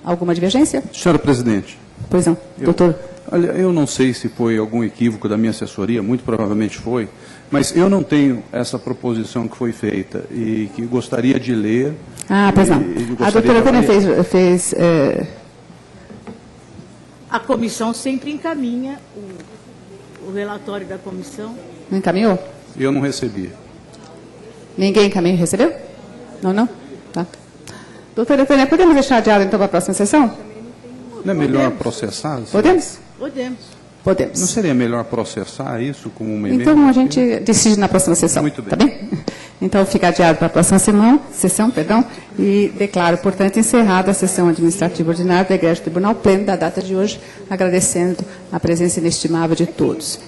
Alguma divergência? Senhora presidente. Pois não, doutor. Olha, eu não sei se foi algum equívoco da minha assessoria, muito provavelmente foi, mas eu não tenho essa proposição que foi feita e que gostaria de ler. Ah, pois não. A doutora Tânia fez A comissão sempre encaminha o relatório da comissão. Não encaminhou? Eu não recebi. Ninguém encaminhou e recebeu? Não? Tá. Doutora Tânia, podemos deixar adiado então para a próxima sessão? Não é melhor processar? Podemos? Podemos. Não seria melhor processar isso como uma emenda? Então a gente decide na próxima sessão. Muito bem. Tá bem? Então fica adiado para a próxima sessão, e declaro, portanto, encerrada a sessão administrativa ordinária do Egrégio Tribunal Pleno da data de hoje, agradecendo a presença inestimável de todos.